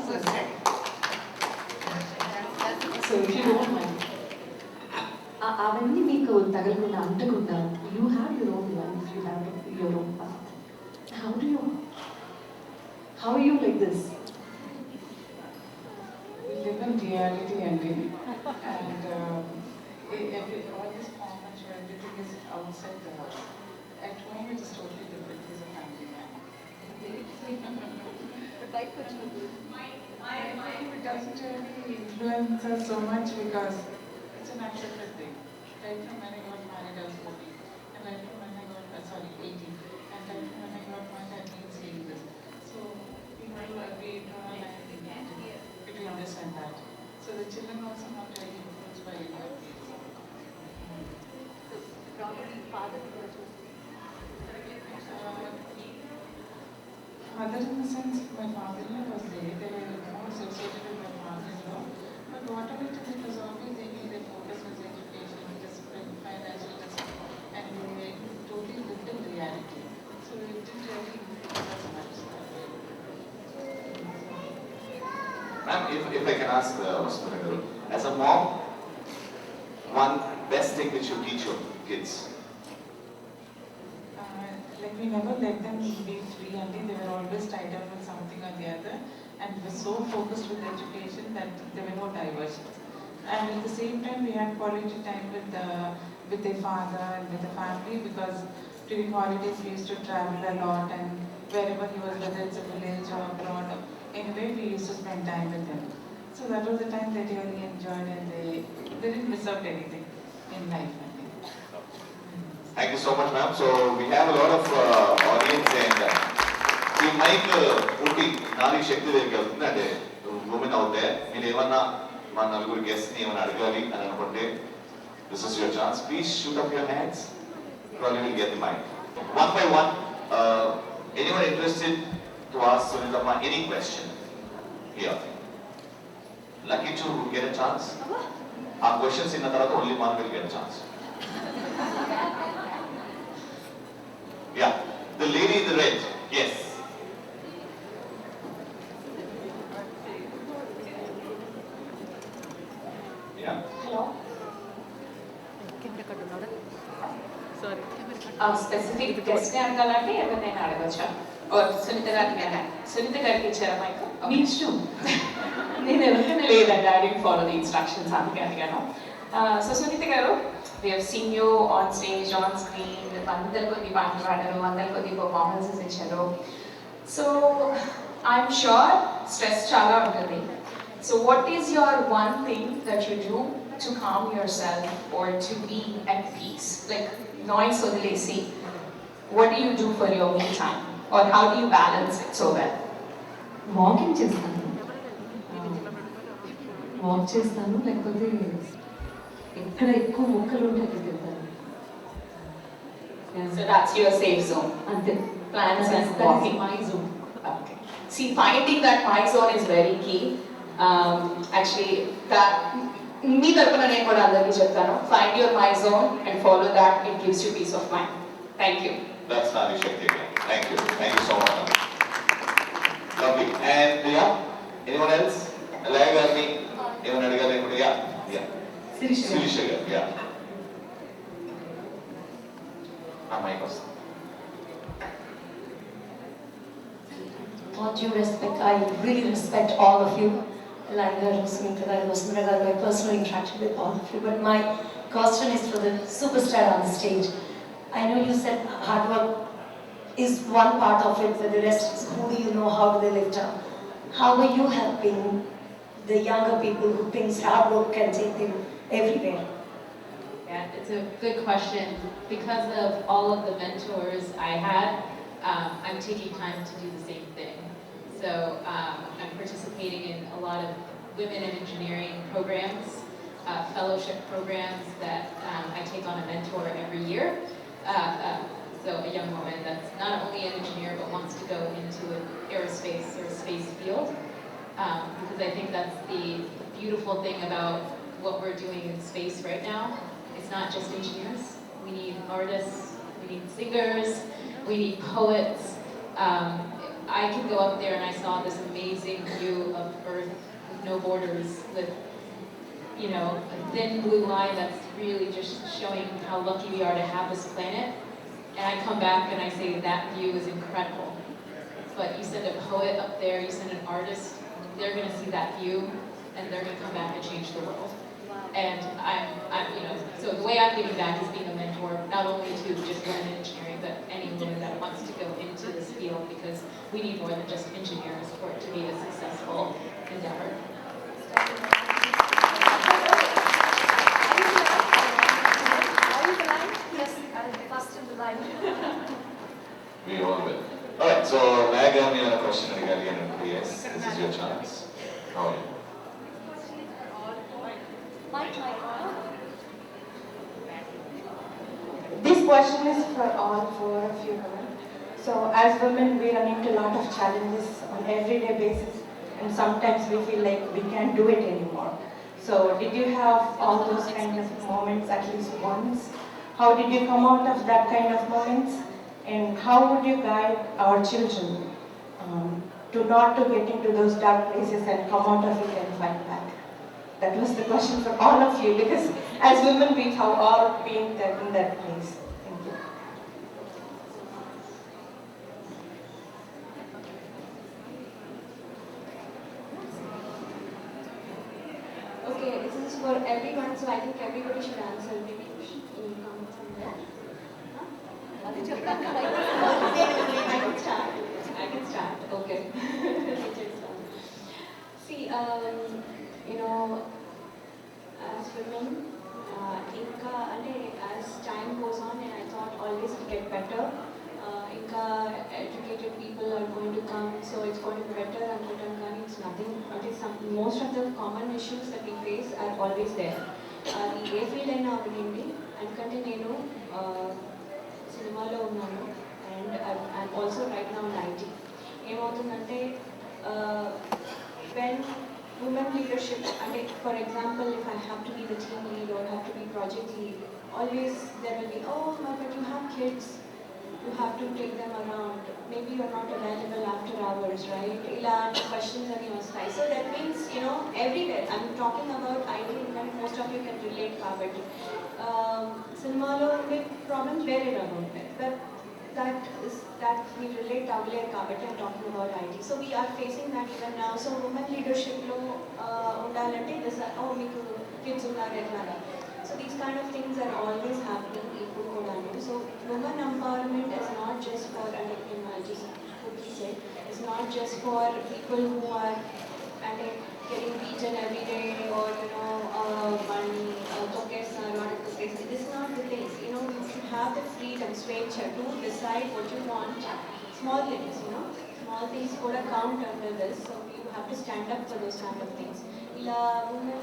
So if you don't mind, అవన్నీ మీకు తగలకుండా అంటకుండా, you have your own life, you have your own path. How are you like this? We live in reality, and said, at home it is totally different. He's a family man. It doesn't really influence us so much because it's an accepted thing. Right from when I got married, I was 14. And right from when I got, 18. And right from when I got married, I been seeing this. So, people we draw a line between this and that. So the children also not really influenced by it. Father in the sense, my father-in-law was there. They were more associated with my father-in-law. But whatever it is, it was always their focus was education, discipline, financial discipline, and they totally lived in reality. So it didn't really influence us much that way. Ma'am, if I can ask Vasudha Garu, as a mom, one best thing which you teach your kids? Like we never let them be free and they were always tied up with something or the other, and we were so focused with education that there were no diversions. And at the same time we had quality time with their father and with the family, because during holidays we used to travel a lot, and wherever he was, whether it's a village or abroad, anyway we used to spend time with him. So that was the time they really enjoyed, and they didn't miss out anything in life. Thank you so much, ma'am. So we have a lot of audience, and ఈ mic ఉండి నాది శక్తి దగ్గరికి వెళ్తుంది. అంటే women out there, మీరు ఏమన్నా మా నలుగురు గెస్ట్ ని ఏమైనా అడగాలి అని అనుకుంటే this is your chance. Please shoot up your hands. Probably will get the mic. One by one, anyone interested to ask Sunithamma any question here? Lucky to get a chance. Our questions in the tarata only one will get a chance. Yeah, the lady in the red. Yes. Yeah. Hello. Specific guest ని అడగాలంటే ఎవరినైనా అడగచ్చా? సునీత గారికి సునీత గారికి ఇచ్చారా mic? మీ ఇష్టం. నేను ఎవరికైనా లేదండి, I don't follow the instructions, అందుకే అడిగాను. సో సునీత గారు, we have seen you on stage, on screen, వందల కొద్ది పాటలు పాడారు, వందల కొద్ది పర్ఫార్మెన్సెస్ ఇచ్చారు. సో ఐఎమ్ షూర్ స్ట్రెస్ చాలా ఉంటుంది. So what is your one thing that you do to calm yourself or to be at peace? Like noise వదిలేసి, what do you do for your me time, or how do you balance it so well? Walking చేస్తాను, walk చేస్తాను, లేకపోతే ఎక్కడ ఎక్కువ మొక్కలు ఉంటే అక్కడికి వెళ్తాను. So that's your safe zone. అంతే. Plans and That walking. is my zone. Okay. See, finding that my zone is very key. Actually, that me tarapuna nenu kuda andariki cheptanu. Find your my zone and follow that. It gives you peace of mind. Thank you. That's Nadi Shakti again. Thank you. Thank you so much. Lovely. And yeah, anyone else? Alaya Garni, anyone adigali? Yeah. Yeah. Sirisha Gar. Yeah. My question. All due respect, I really respect all of you. Langa, Sunita, Vasudha, my personal interaction with all of you. But my question is for the superstar on the stage. I know you said hard work is one part of it, but the rest is who do you know, how do they lift up? How are you helping the younger people who think hard work can take them everywhere? Yeah, it's a good question. Because of all of the mentors I had, I'm taking time to do the same thing. So I'm participating in a lot of women in engineering programs, fellowship programs that I take on a mentor every year. So a young woman that's not only an engineer but wants to go into an aerospace or space field. Because I think that's the beautiful thing about what we're doing in space right now. It's not just engineers. We need artists, we need singers, we need poets. I could go up there and I saw this amazing view of Earth with no borders, with, you know, a thin blue line that's really just showing how lucky we are to have this planet. And I come back and I say that view is incredible. But you send a poet up there, you send an artist, they're going to see that view and they're going to come back and change the world. And I'm, you know, so the way I'm giving back is being a mentor for not only to just women in engineering, but any woman that wants to go into this field, because we need more than just engineers for it to be a successful endeavor. Yes, I'll be first in the line. We all will. Alright, so Megan, you have a question regarding yes, this is your chance. How are you? This question is for all four of you women. So as women, we run into a lot of challenges on everyday basis, and sometimes we feel like we can't do it anymore. So did you have all those kind of moments at least once? How did you come out of that kind of moments? And how would you guide our children to not to get into those dark places and come out of it and fight back? That was the question for all of you, because as women we have all been there in that place. Thank you. Okay, this is for everyone, so I think everybody should answer. Maybe you should come from there. I can start. I can start. Okay. See, you know, as women, Inka, as time goes on, and I thought always to get better. Inka, educated people are going to come, so it's going to be better. And it's nothing. Most of the common issues that we face are always there. The A field and ఎందుకంటే నేను సినిమాలో ఉన్నాను and I'm also right now 90. ఏమవుతుందంటే when women leadership, for example, if I have to be the team lead or have to be project lead, always there will be, oh, but you have kids, you have to take them around, maybe you're not available after hours, right? Ilaanti questions are vastayi. So that means, you know, everywhere. I'm talking about IT, and most of you can relate kabatti. Cinemalo problems vere raguntayi, but that we relate avaledu kabatti I'm talking about IT. So we are facing that even now. So women leadership lo undalante this, oh, meeku kids unnaru etlaga. So these kind of things are always happening. So women empowerment is not just for, and I'll just quickly say, it's not just for people who are getting beaten every day or, you know, this is not the thing. You know, you should have the freedom, swecha, to decide what you want. Small things, you know, small things could count under this. So you have to stand up for those kind of things. Women,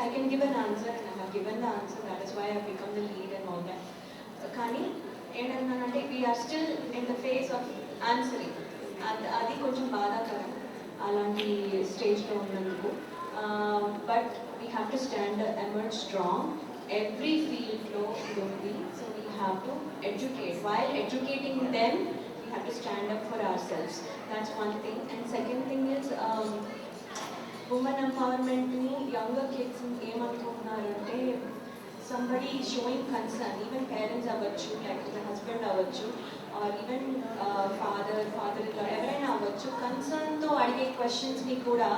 I can give an answer, and I have given the answer. That is why I have become the lead and all that. Kani, we are still in the phase of answering. Adi koncham badakaram alanti stage lo unnanduku. But we have to stand, emerge strong. Every field lo undi, so we have to educate. While educating them, we have to stand up for ourselves. That's one thing. And second thing is, women empowerment ni younger kids ఏమనుకుంటున్నారంటే somebody showing concern, even parents avachchu, like the husband avachchu, or even father-in-law, ఎవరైనా avachchu, concern తో అడిగే questions ని కూడా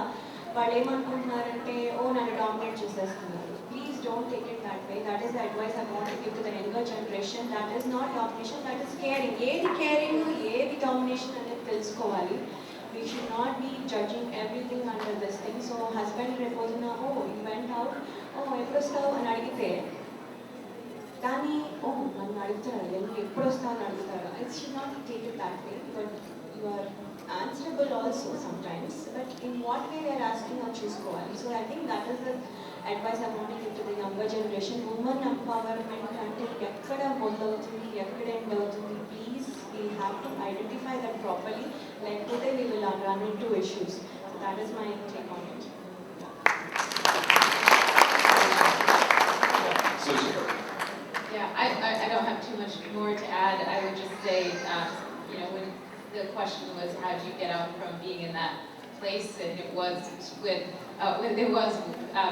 వాళ్ళు ఏమనుకుంటున్నారంటే ఓ నన్ను dominate చేసేస్తున్నారు. Please don't take it that way. That is the advice I want to give to the younger generation. That is not domination, that is caring. ఏది caring, ఏది domination అనేది తెలుసుకోవాలి. We should not be judging everything under this thing. So husband reposing, oh, you went out, oh, ఎప్పుడు వస్తావు అని అడిగితే కానీ ఓ నన్ను అడుగుతాడు ఎప్పుడు వస్తావు అని అడుగుతాడు. It should not be taken that way, but you are answerable also sometimes. But in what way we are asking or చూసుకోవాలి. So I think that is the advice I want to give to the younger generation. Women empowerment అంటే ఎక్కడ మొదలవుతుంది, ఎక్కడ end అవుతుంది, please we have to identify that properly. Like today we will run into issues. So that is my take on it. Yeah, I don't have too much more to add. I would just say, you know, when the question was how did you get out from being in that place, and it was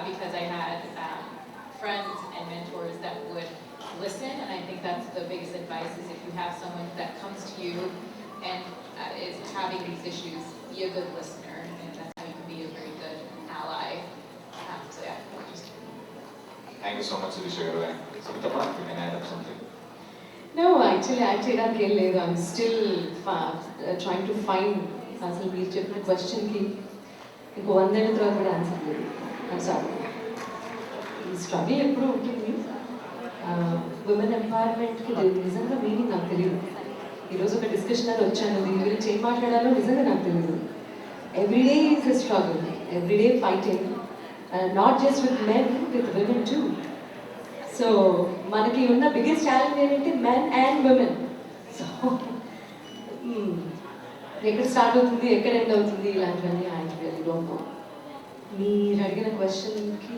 because I had friends and mentors that would listen, and I think that's the biggest advice is if you have someone that comes to you and is having these issues, be a good listener, and that's how you can be a very good ally. So yeah, just thank you so much Sirisha గారు. Sunithamma, you can add up something. No, actually add చేయడానికి ఏం లేదు. I'm still trying to find అసలు మీరు చెప్పిన క్వశ్చన్కి ఇంకో 100 ఏళ్ళ తర్వాత కూడా ఆన్సర్ లేదు. I'm sorry. ఈ స్ట్రగుల్ ఎప్పుడు ఉంటుంది. ఉమెన్ ఎంపవర్మెంట్కి నిజంగా మీనింగ్ నాకు తెలియదు. ఈరోజు ఒక డిస్కషన్ అని వచ్చాను, దీని గురించి ఏం మాట్లాడాలో నిజంగా నాకు తెలియదు. Everyday is a struggle, everyday fighting, not just with men, with women two. So మనకి ఉన్న బిగ్గెస్ట్ ఛాలెంజ్ ఏంటంటే మెన్ అండ్ విమెన్. సో ఎక్కడ స్టార్ట్ అవుతుంది, ఎక్కడ ఎండ్ అవుతుంది, ఇలాంటివన్నీ ఐ రియల్లీ డోంట్ నో. మీరు అడిగిన క్వశ్చన్కి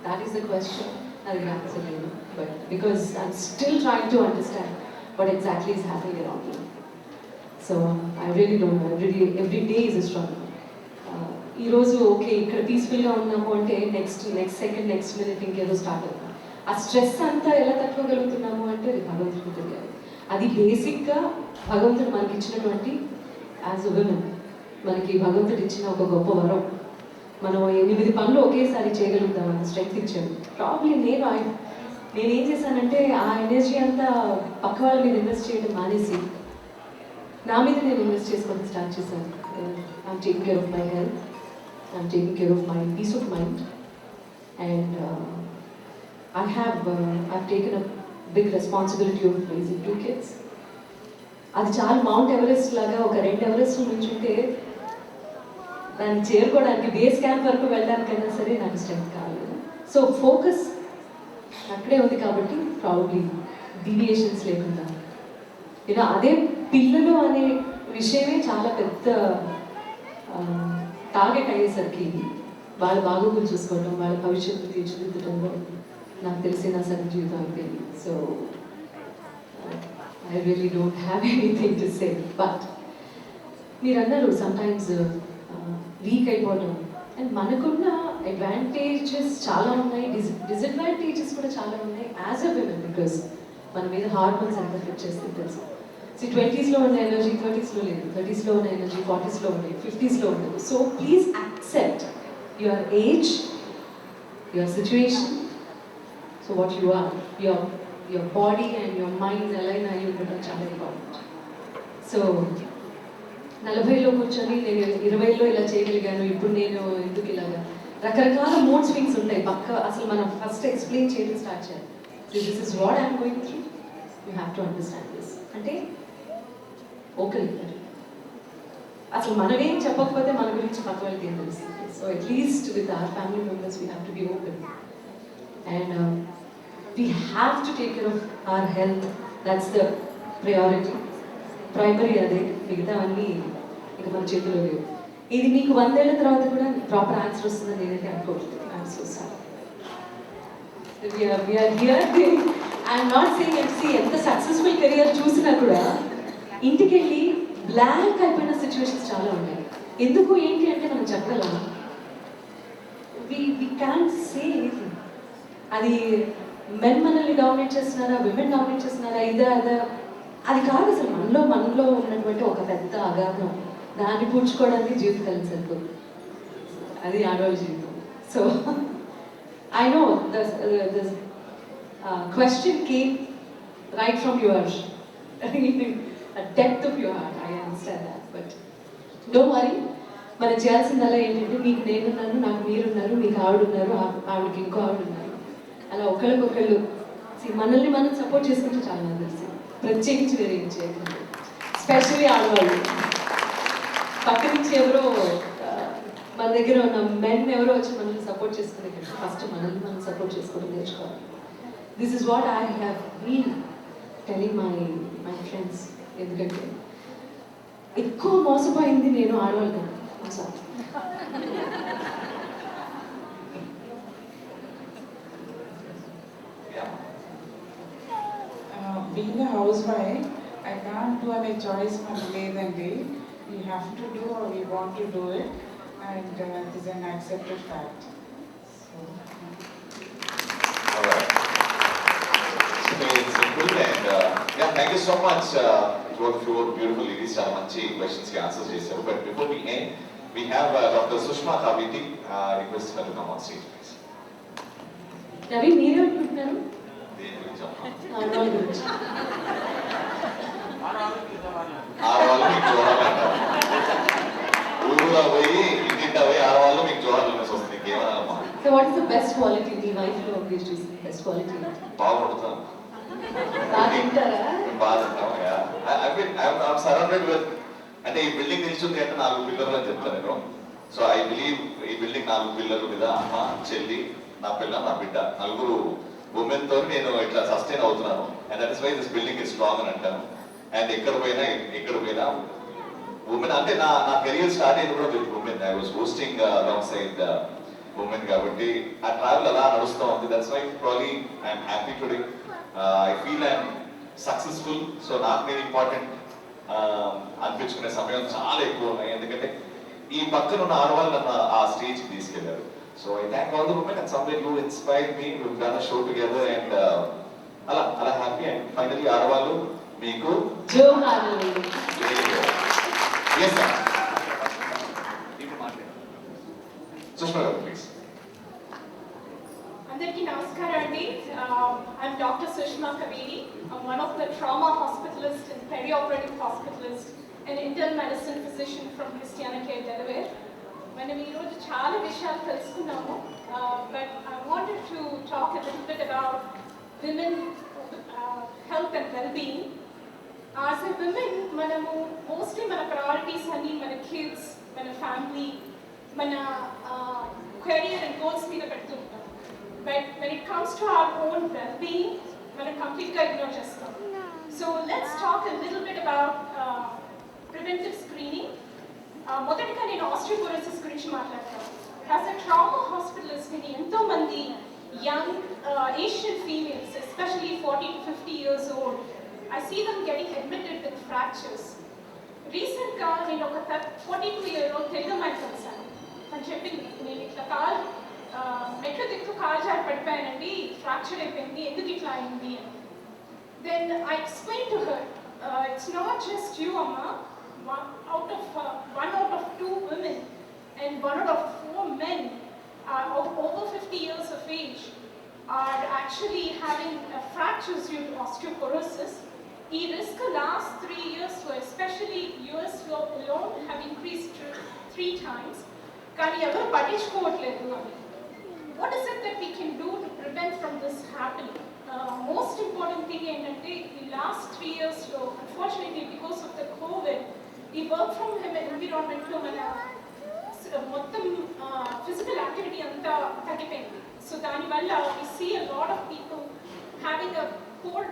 దాట్ ఈస్ ద క్వశ్చన్, అది ఆన్సర్ లేదు. But because I'm still trying to understand what exactly is happening around me. So I really don't know. Every day is a struggle. ఈ రోజు okay ఇక్కడ పీస్ఫుల్గా ఉన్నాము అంటే నెక్స్ట్ సెకండ్ నెక్స్ట్ మినిట్ ఇంకేదో start అవుతుంది. ఆ స్ట్రెస్ అంతా ఎలా తట్టుకోగలుగుతున్నాము అంటే అది భగవంతుడికి తెలియాలి. అది బేసిక్గా భగవంతుడు మనకి ఇచ్చినటువంటి యాజ్ అ విమెన్ మనకి భగవంతుడు ఇచ్చిన ఒక గొప్ప వరం. మనం 8 పనులు ఒకేసారి చేయగలుగుతాం, అంత స్ట్రెంగ్త్ ఇచ్చాడు. ప్రాబ్లీ నేనేం చేశానంటే ఆ ఎనర్జీ అంతా పక్క వాళ్ళ మీద ఇన్వెస్ట్ చేయడం మానేసి నా మీద నేను ఇన్వెస్ట్ చేసుకోవడం స్టార్ట్ చేశాను. I'm taking care of my health, I'm taking care of my peace of mind, and I've taken a big responsibility of raising 2 kids. అది చాలా మౌంట్ ఎవరెస్ట్ లాగా ఒక 2 ఎవరెస్ట్ నుంచి ఉంటే దాన్ని చేరుకోవడానికి బేస్ క్యాంప్ వరకు వెళ్ళడానికైనా సరే నాకు స్ట్రెంగ్త్ కావాలి. సో ఫోకస్ అక్కడే ఉంది కాబట్టి ప్రాబబ్లీ డీవియేషన్స్ లేకుండా అదే పిల్లలు అనే విషయమే చాలా పెద్ద టార్గెట్ అయ్యేసరికి వాళ్ళ బాగోగులు చూసుకోవడం, వాళ్ళ భవిష్యత్తు తీర్చిదిద్దడంలో నాకు తెలిసిన సగం జీవితం అయిపోయింది. So I really don't have anything to say. But మీరు అన్నారు సమ్టైమ్స్ వీక్ అయిపోవడం, అండ్ మనకున్న అడ్వాంటేజెస్ చాలా ఉన్నాయి, డిసడ్వాంటేజెస్ కూడా చాలా ఉన్నాయి యాజ్ అ విమెన్. బికాస్ మన మీద హార్మోన్స్ ఎంత ఎఫెక్ట్ చేస్తుంది తెలుసు. 20s ఉన్న ఎనర్జీ 30s లేదు, 30s ఉన్న ఎనర్జీ 40s ఉన్నాయి, 50s ఉండదు. So please accept your age, your situation, so what you are, your body and your mind align అయ్యి ఉండడం చాలా ఇంపార్టెంట్. సో 40లో కూర్చొని నేను 20లో ఇలా చేయగలిగాను, ఇప్పుడు నేను ఎందుకు ఇలాగా, రకరకాల మూడ్ స్వింగ్స్ ఉంటాయి. అసలు మనం ఫస్ట్ ఎక్స్ప్లెయిన్ చేయడం స్టార్ట్ చేయాలి. So this is what I'm going through, you have to understand this. అంటే ఓకే, అసలు మనమేం చెప్పకపోతే మన గురించి పక్క వాళ్ళకి ఏం తెలుస్తుంది. So at least with our family members we have to be open, and we have to take care of our health. That's the priority, primary. అదే మిగతా అన్నీ ఇక మన చేతిలో లేవు. ఇది మీకు 100 ఏళ్ల తర్వాత కూడా ప్రాపర్ ఆన్సర్ వస్తుందని నేనైతే అనుకోవట్లేదు. I'm so sorry. I'm not saying MC ఎంత సక్సెస్ఫుల్ కెరియర్ చూసినా కూడా ఇంటికి వెళ్ళి బ్లాంక్ అయిపోయిన సిచ్యువేషన్స్ చాలా ఉన్నాయి. ఎందుకు ఏంటి అంటే మనం చెప్పగలమా? వి క్యాన్ట్ సే ఎనీథింగ్. అది మెన్ మనల్ని డామినేట్ చేస్తున్నారా, విమెన్ డామినేట్ చేస్తున్నారా, ఇదా అదా, అది కాదు. అసలు మనలో ఉన్నటువంటి ఒక పెద్ద అగాధం, దాన్ని పూడ్చుకోవడానికి జీవితకాలం సరిపోదు. అది ఆడవాళ్ళ జీవితం. So I know the question came right from your depth of your heart. I understand that. But don't worry, మనం చేయాల్సిందల్లా ఏంటంటే మీకు నేనున్నాను, నాకు మీరున్నారు, మీకు ఆవిడున్నారు, ఆవిడకి ఇంకో ఆవిడున్నారు, అలా ఒకళ్ళకొకళ్ళు మనల్ని మనం సపోర్ట్ చేసుకుంటే చాలా నాకు తెలిసి, ప్రత్యేకించి వేరే ఏం చేయకండి. స్పెషల్లీ ఆడవాళ్ళు. పక్క నుంచి ఎవరో మన దగ్గర ఉన్న మెన్ ఎవరో వచ్చి మనల్ని సపోర్ట్ చేసుకునే కంటే ఫస్ట్ మనల్ని మనం సపోర్ట్ చేసుకోవడం నేర్చుకోవాలి. This is what I have been telling my friends. ఎందుకంటే ఎక్కువ మోసపోయింది నేను ఆడవాళ్ళు కాదు. Sorry. Being a housewife, I can't do any choice from ledandy. We have to do or we want to do it, and it is an accepted fact. So. All right. It's simple, and yeah, thank you so much. Both of you were beautiful ladies. చాలా మంచి questions కి answers చేశారు. But before we end, we have Dr. Sushma Kaviti. Request her to come on stage, please. Ravi మీరేమనుకుంటున్నారు దేని గురించి అమ్మా? ఆడవాళ్ళ గురించి? ఆడవాళ్ళు మీకు చూడాలంటారు. ఊళ్ళో పోయి ఇంటింటా పోయి ఆడవాళ్ళు మీకు చూడాలని వస్తుంది. ఇంకేమన్నా so what is the best quality మీ వైఫ్లో మీరు చూసిన బెస్ట్ క్వాలిటీ? బాగుంటుందా? బాగా తింటారా? బాగా సరౌండెడ్ విత్, అంటే ఈ బిల్డింగ్ నిల్చుంది అంటే 4 పిల్లర్లు అని చెప్తాను నేను. సో ఐ బిలీవ్ ఈ బిల్డింగ్ 4 పిల్లర్ల మీద అమ్మ, చెల్లి, నా పిల్ల, నా బిడ్డ, 4 ఉమెన్ తో నేను ఇట్లా సస్టైన్ అవుతున్నాను. And that is why this building is strong అని అంటాను. అండ్ ఎక్కడ పోయినా ఉమెన్, అంటే నా కెరియర్ స్టార్ట్ అయింది కూడా with women. I was hosting alongside women, కాబట్టి ఆ ట్రావెల్ అలా నడుస్తూ ఉంది. That's why probably I'm happy today. I feel I'm successful. So నాకు నేను ఇంపార్టెంట్ అనిపించుకునే సమయం చాలా ఎక్కువ ఉన్నాయి, ఎందుకంటే ఈ పక్కన ఉన్న ఆడవాళ్ళు నన్ను ఆ స్టేజ్ తీసుకెళ్లారు. So I thank all the women and some way you inspire me. We done a show together and అలా హ్యాపీ. అండ్ ఫైనల్లీ ఆడవాళ్ళు మీకు జోహార్లు. Yes sir. ఇప్పుడు మాట్లాడండి సుష్మా గారు ప్లీజ్. అందరికీ నమస్కారం అండి. I'm doctor Sushma Kaveri. I'm one of the trauma hospitalists and perioperative hospitalist and internal medicine physician from Christiana Care, Delaware. మనం ఈరోజు చాలా విషయాలు తెలుసుకున్నాము, but I wanted to talk a little bit about women health and well-being. As a women, మనము mostly మన priorities అన్ని మన kids, మన family, మన career and goals మీద పెడుతుంటాం. But when it comes to our own well-being, మనం completely ignore చేస్తాం. So let's talk a little bit about preventive screening. మొదటిగా నేను ఆస్టియోపోరోసిస్ గురించి మాట్లాడతాను. As a trauma hospitalist, నేను ఎంతో మంది young Asian females, especially 40 to 50 years old, I see them getting admitted with fractures. రీసెంట్గా నేను ఒక 42-year-old తెలుగు అమ్మాయి కలిసాను. అని చెప్పింది, నేను ఇట్లా మెట్లు దిక్కు కాలు జారి పడిపోయానండి, ఫ్రాక్చర్ అయిపోయింది, ఎందుకు ఇట్లా అయింది అని. Then I explain to her, it's not just you అమ్మా, one out of 2 women and 1 out of 4 men over 50 years of age are actually having fractures due to osteoporosis. The risk last 3 years, so especially US alone, have increased 3 times. కానీ ఎవరు పట్టించుకోవట్లేదు అని. What is it that we can do to prevent from this happening? Most important thing ఏంటంటే ఈ last 3 years లో unfortunately because of the COVID, ఈ work from home environment లో మన మొత్తం physical activity అంతా తగ్గిపోయింది. So దానివల్ల we see a lot of people having a poor,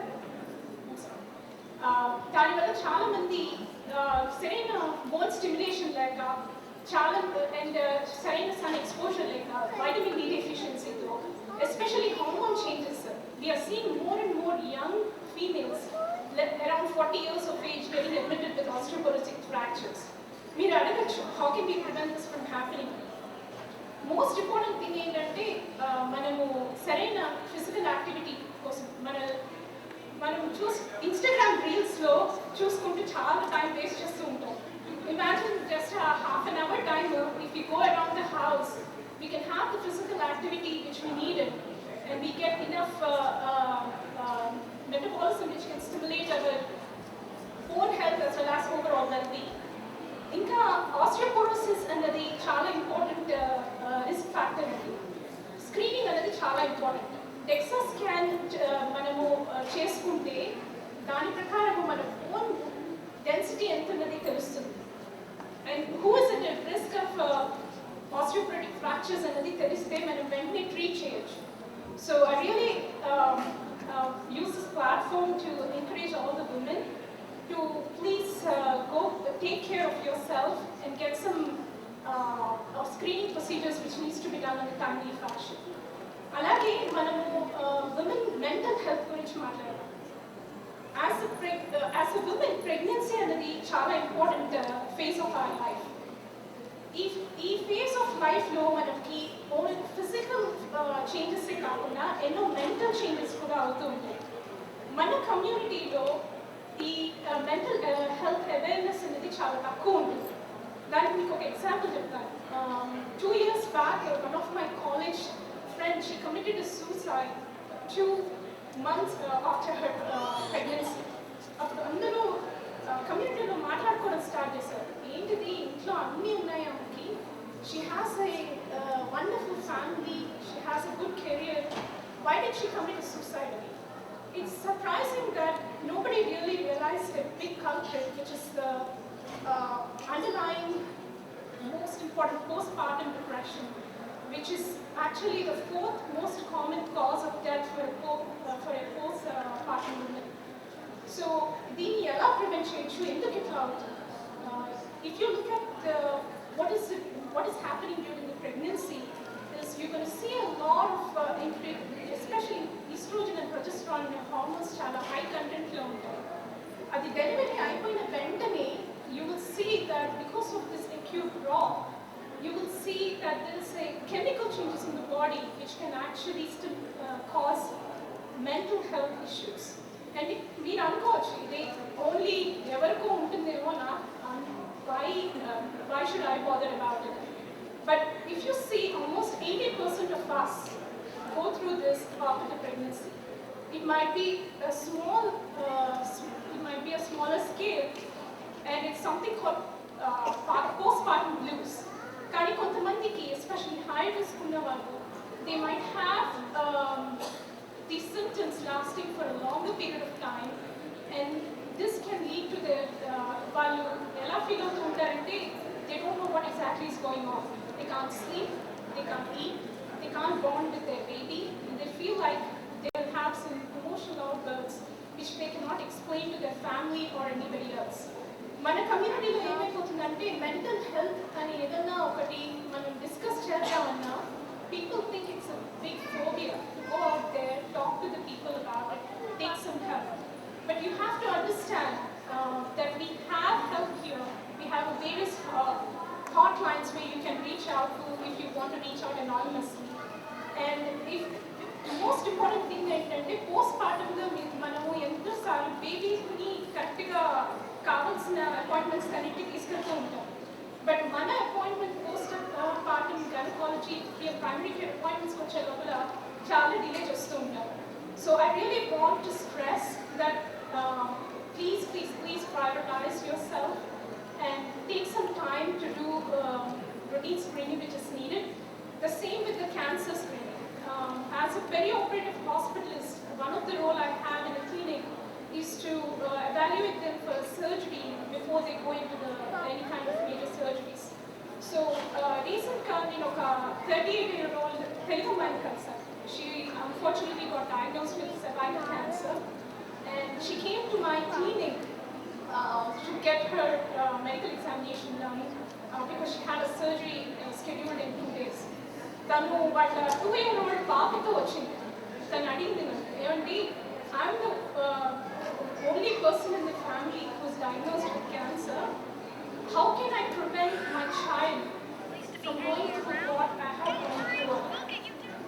దానివల్ల చాలా మంది సరైన బోన్ స్టిమ్యులేషన్ లేక, చాలా అండ్ సరైన సన్ ఎక్స్పోజర్ లేక, వైటమిన్ డి డెఫిషియన్సీతో, especially hormone changes, we're seeing more and more young females around 40 years of age getting admitted with osteoporotic fractures. మీరు అడగచ్చు, how can we prevent this from happening? Most important thing ఏంటంటే మనము సరైన physical activity కోసం మనం Instagram రీల్స్లో చూసుకుంటూ చాలా టైం వేస్ట్ చేస్తూ ఉంటాం. Imagine just a half an hour time, if we go around the house, we can have the physical activity which we needed, and we get enough metabolism which can stimulate our bone health as well as overall well-being. ఇంకా osteoporosis అనేది చాలా important risk factor అండి. Screening అనేది చాలా important. DEXA scan మనము చేసుకుంటే దాని ప్రకారం మన బోన్ డెన్సిటీ ఎంత ఉన్నది తెలుస్తుంది. And who is at risk of osteoporotic fractures అనేది తెలిస్తే మనం వెంటనే ట్రీట్ చేయొచ్చు. So I really use this platform to encourage all the women to please go take care of yourself and get some screening procedures which needs to be done in a timely fashion. Alage manamu women mental health gurinchi maatladam. As a woman, pregnancy anadi chaala important phase of our life. ఈ phase of లైఫ్లో మనకి only physical చేంజెసే కాకుండా ఎన్నో mental changes కూడా అవుతూ ఉంటాయి. మన కమ్యూనిటీలో ఈ మెంటల్ హెల్త్ అవేర్నెస్ అనేది చాలా తక్కువ ఉంటుంది. దానికి మీకు ఒక ఎగ్జాంపుల్ చెప్తాను. 2 years back, one of my college friend, she committed a suicide 2 months after her pregnancy. అప్పుడు అందరూ కమ్యూనిటీలో మాట్లాడుకోవడం స్టార్ట్ చేశారు. ఏంటిది, ఇంట్లో అన్నీ ఉన్నాయి ఆమెకి, she has a wonderful family, she has a good career, why did she commit a suicide? It's surprising that nobody really realized the big culprit, which is the underlying most important postpartum depression, which is actually the 4th most common cause of death for a postpartum woman. So, దీన్ని ఎలా prevent చేయొచ్చు, ఎందుకు ఇట్లా అవుతుంది? If you look at what is happening during the pregnancy, is you're going to see a lot of increase, especially estrogen and progesterone hormones చాలా high content లో ఉంటాయి. అది డెలివరీ అయిపోయిన వెంటనే you will see that because of this acute drop, you will see that there is a chemical changes in the body which can actually still cause mental health issues. And మీరు అనుకోవచ్చు ఇది only ఎవరికో ఉంటుందేమో నా, why should I bother about it? But if you see, almost 80% of us go through this after the pregnancy. It might be a smaller scale, and it's something called postpartum blues. కానీ కొంతమందికి, especially high risk ఉన్న వాళ్ళు, they might have these symptoms lasting for a longer period of time, and this can lead to their వాళ్ళు ఎలా feel అవుతూ ఉంటారంటే they don't know what exactly is going on. They can't sleep, they can't eat, they can't bond with their baby, and they feel like they will have some emotional outbursts which they cannot explain to their family or anybody else. మన కమ్యూనిటీలో ఏమైపోతుందంటే mental health అని ఏదైనా ఒకటి మనం discuss చేద్దామన్నా people think it's a big phobia to go out there, talk to the people about it, take some help. But you have to understand that we have help here. We have various hotlines where you can reach out to if you want to reach out anonymously. And if the most important thing ఏంటంటే పోస్ట్పార్టంలో మనము ఎంతోసార్లు బేబీని కరెక్ట్గా కావాల్సిన appointments కన్నిటికి తీసుకెళ్తూ ఉంటాం. But మన appointment పోస్ట్పార్టం gynaecology primary care అపాయింట్మెంట్స్కి వచ్చే లోపల చాలా డిలే చేస్తూ ఉంటారు. So I really want to stress that please prioritize yourself and take some time to do routine screening which is needed. The same with the cancer screening. As a perioperative hospitalist, one of the role I have in the clinic is to evaluate them for surgery before they go into any kind of major surgeries. So recently, a 38-year-old Telugu man kalsa. She unfortunately got diagnosed with cervical cancer, and she came to my clinic to get her medical examination done because she had a surgery scheduled in 2 days. తను వాళ్ళ 2-year-old పాపతో వచ్చింది. తను అడిగింది నన్ను, ఏమండి, I'm the only person in the family who is diagnosed with cancer. How can I prevent my child from going through what I have gone through?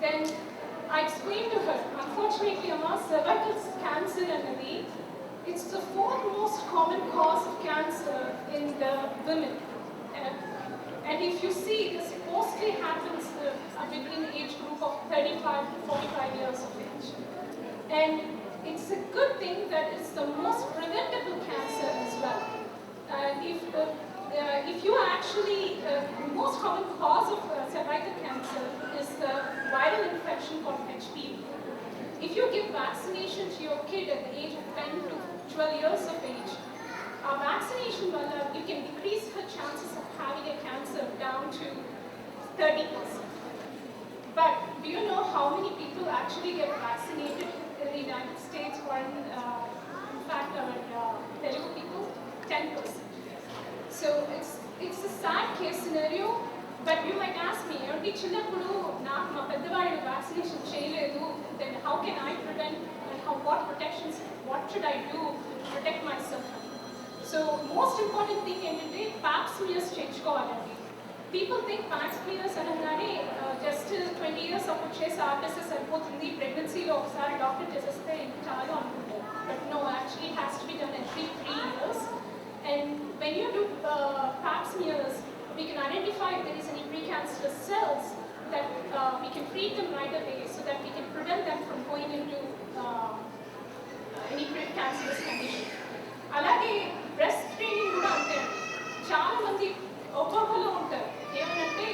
Then I explained to her, unfortunately, cervical cancer anadi, it's the 4th most common cause of cancer in the women. And if you see, this mostly happens between the age group of 35 to 45 years of age. And it's a good thing that it's the most preventable cancer as well. If you actually, the most common cause of cervical cancer is the viral infection called HPV. If you give vaccination to your kid at the age of 10 to 12 years of age, vaccination you can decrease her chances of having a cancer down to 30%. But do you know how many people actually get vaccinated in the United States or in fact our Telugu people? 10%. So it's a sad case scenario, but you might ask me, ఏంటి చిన్నప్పుడు నాకు మా పెద్దవాళ్ళు vaccination చేయలేదు, then how can I prevent and what protections, what should I do to protect myself? So most important thing ఏంటంటే pap smears చేయించుకోవాలండి. People think pap smears అనగానే just 20 years అప్పుడు చేసి ఆపేస్తే సరిపోతుంది, ప్రెగ్నెన్సీలో ఒకసారి డాక్టర్ చేసేస్తే చాలు అనుకుంటారు. But no, actually it has to be done every 3 years. And when you do pap smears, we can identify if there is any precancerous cells that we can treat them right away so that we can prevent them from going into any precancerous condition. అలాగే breast screening కూడా అంతే. చాలా మంది ఒక్కొక్కరు ఉంటారు ఏమనంటే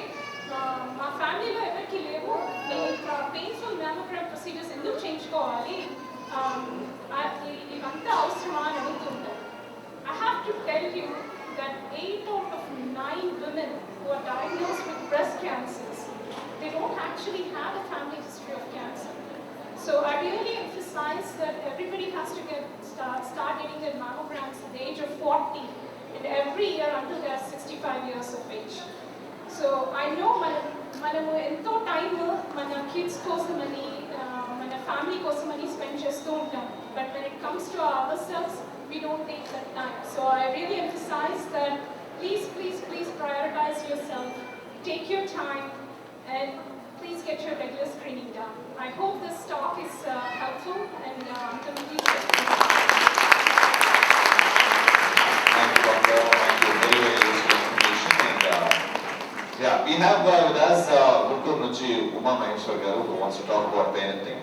మా ఫ్యామిలీలో ఎవరికి లేవు, నేను పెయిన్ఫుల్ మ్యామోగ్రామ్ ప్రొసీజర్స్ ఎందుకు చేయించుకోవాలి, ఇవంతా అవసరమా అని అడుగుతుంటారు. I have to tell you that 8 out of 9 women who are diagnosed with breast cancers, they don't actually have a family history of cancer. So I really emphasize that everybody has to start getting their mammograms at the age of 40 and every year until they are 65 years of age. So I know మనము ఎంతో time మన kids కోసమని మన family కోసమని spend చేస్తూ ఉంటాం. But when it comes to ourselves, we don't take that time. So I really emphasize that please prioritize yourself, take your time, and please get your regular screening done. I hope this talk is helpful and complete. Thank you, Doctor. Thank you. Very, very useful information. And yeah, we have with us Guntur Nuchi Uma Maheshwar Garu, who wants to talk about parenting.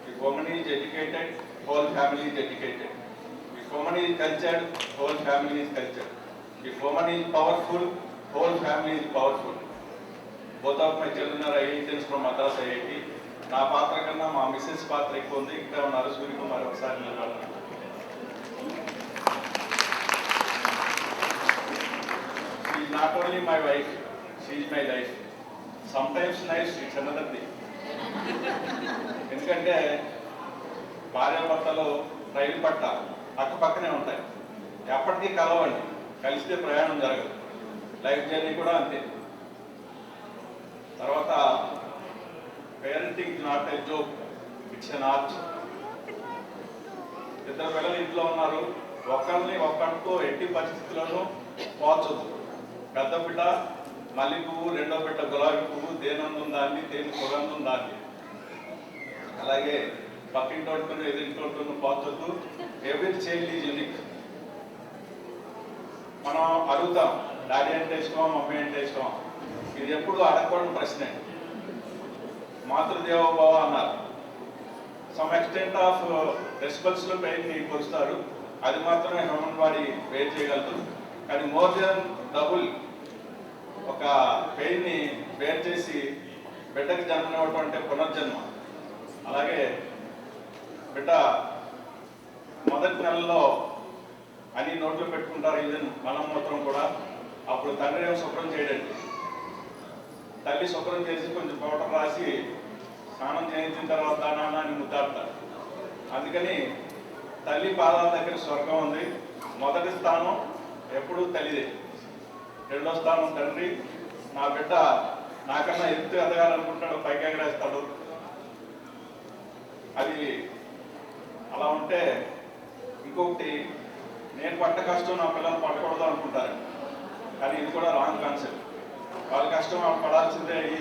If woman is educated, whole family is educated. If woman is cultured, whole family is cultured. If woman is powerful, whole family is powerful. Both of my children are IITians from Madras IIT. నా పాత్ర కన్నా మా missus పాత్ర ఎక్కువ ఉంది. ఇక్కడ ఉన్నారు సూర్యకుమార్, ఒకసారి నిలబడాలి. She is not only my wife, she is my life. Sometimes nice, it's another thing. ఎందుకంటే భార్యాభర్తలు రైలు పట్ట పక్కనే ఉంటాయి, ఎప్పటికీ కలవండి, కలిస్తే ప్రయాణం జరగదు. లైఫ్ జర్నీ కూడా అంతే. తర్వాత parenting is not a joke, it's an art. ఇద్దరు పిల్లలు ఇంట్లో ఉన్నారు, ఒక్కడితో ఎట్టి పరిస్థితుల్లోనూ పోల్చొద్దు. పెద్ద బిడ్డ మల్లె పువ్వు, రెండో బిడ్డ గులాబీ పువ్వు, దేనందం దాన్ని, తేనె సుగంధం దాన్ని. అలాగే పక్కింటోడుకుని ఎదురింటోడుకుని పోల్చొద్దు. Every child is unique. మనం అడుగుతాం, డాడీ అంటే ఇష్టమా, మమ్మీ అంటే ఇష్టమా? ఇది ఎప్పుడు అడగకూడని ప్రశ్నే. మాతృదేవోభవ అన్నారు. సమ్ ఎక్స్టెంట్ ఆఫ్ రెస్పాన్సిబుల్ పెయిన్ని కొలుస్తారు, అది మాత్రమే హ్యూమన్ బాడీ వేర్ చేయగలదు. కానీ మోర్ దెన్ డబుల్ ఒక పెయిన్ని వేర్ చేసి బిడ్డకి జన్మనివ్వటం అంటే పునర్జన్మ. అలాగే బిడ్డ మొదటి నెలలో అని నోట్లో పెట్టుకుంటారు, ఈవెన్ మలమూత్రం కూడా. అప్పుడు తండ్రి ఏమో శుభ్రం చేయడండి, తల్లి శుభ్రం చేసి కొంచెం పౌడర్ రాసి స్నానం చేయించిన తర్వాత నాన్న అని ముద్దాడతారు. అందుకని తల్లి పాదాల దగ్గర స్వర్గం ఉంది. మొదటి స్థానం ఎప్పుడు తల్లిదే, రెండో స్థానం తండ్రి. నా బిడ్డ నాకన్నా ఎత్తు ఎదగాలనుకుంటాడు, పైకి ఎగరేస్తాడు. అది అలా ఉంటే ఇంకొకటి, నేను పడ్డ కష్టం నా పిల్లలు పడకూడదు అనుకుంటారు. కానీ ఇది కూడా రాంగ్ కాన్సెప్ట్. వాళ్ళ కష్టం వాళ్ళు పడాల్సిందే. ఈ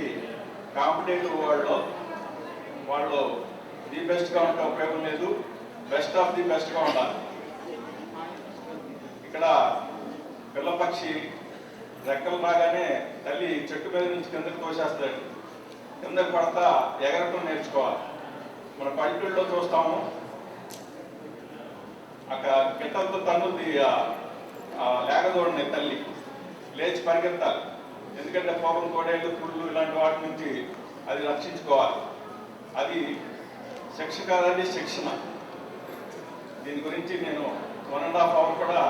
కాంపిటేటివ్ వరల్డ్లో వాళ్ళు ది బెస్ట్గా ఉంటే ఉపయోగం లేదు, బెస్ట్ ఆఫ్ ది బెస్ట్గా ఉండాలి. ఇక్కడ పిల్లపక్షి రెక్కలు రాగానే తల్లి చెట్టు మీద నుంచి కిందకి తోసేస్తాడు, కిందకి పడతా ఎగరటం నేర్చుకోవాలి. మన పల్లెటూళ్ళలో చూస్తాము, అక్కడ గిట్టలతో తన్నుద్ది లేగదోడిని తల్లి, లేచి పరిగెత్తాలి. ఎందుకంటే పొగం, కోడేళ్ళు, పుళ్ళు ఇలాంటి వాటి నుంచి అది రక్షించుకోవాలి. అది శిక్ష కాదండి, శిక్షణ. దీని గురించి నేను 1.5 hours కూడా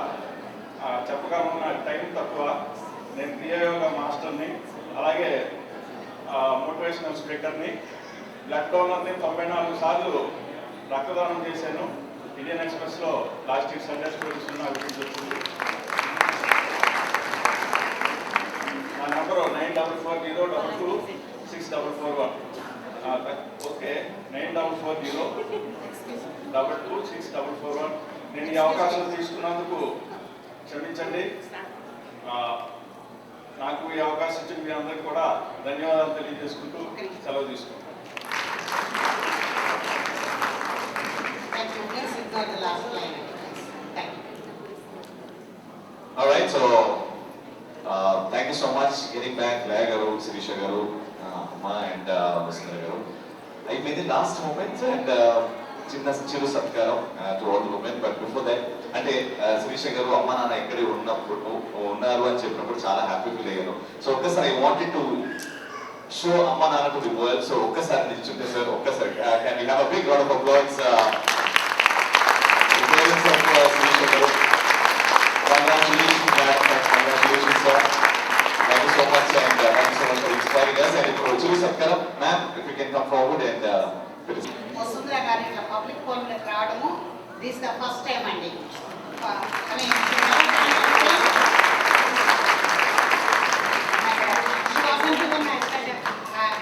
చెప్పగలను, నాకు టైం తక్కువ. నేను క్రియాయోగా మాస్టర్ని, అలాగే మోటివేషనల్ స్పీకర్ని, బ్లడ్ డోనర్ని. 94 సార్లు రక్తదానం చేశాను. ఇండియన్ ఎక్స్ప్రెస్లో లాస్ట్ ఇయర్ సండే స్టోరీస్ ఉన్న అభివృద్ధి వచ్చింది. నా నెంబరు 9440226441. ఓకే, 9440226441. నేను ఈ అవకాశం తీసుకున్నందుకు క్షమించండి. నాకు ఈ అవకాశం ఇచ్చిన మీ అందరికీ కూడా ధన్యవాదాలు తెలియజేసుకుంటూ సెలవు తీసుకుంటాను. All right, so thank you you so much. Getting back, Laya garu, Sirisha garu, Amma and Muslim garu. I made the last moment and చిన్న చిరు సత్కారం to all the women. But before that అంటే శిరీష గారు అమ్మ నాన్న ఎక్కడే ఉన్నారు అని చెప్పినప్పుడు చాలా హ్యాపీ ఫీల్ అయ్యాను. సో ఒక్కసారి ఐ వాంటెడ్ టు షో అమ్మ నాన్న టు ది వరల్డ్. సో ఒక్కసారి నిల్చుంటే సార్ ఒక్కసారి can we have a big round of applause Sirisha garu. Congratulations sir. Thank you so much and thank you so much for inspiring us. And ఇప్పుడు చిరు సత్కారం ma'am if you can come forward and Vasundhara గారు ఇట్లా public ఫోరంలోకి రావడము this the first time అండి.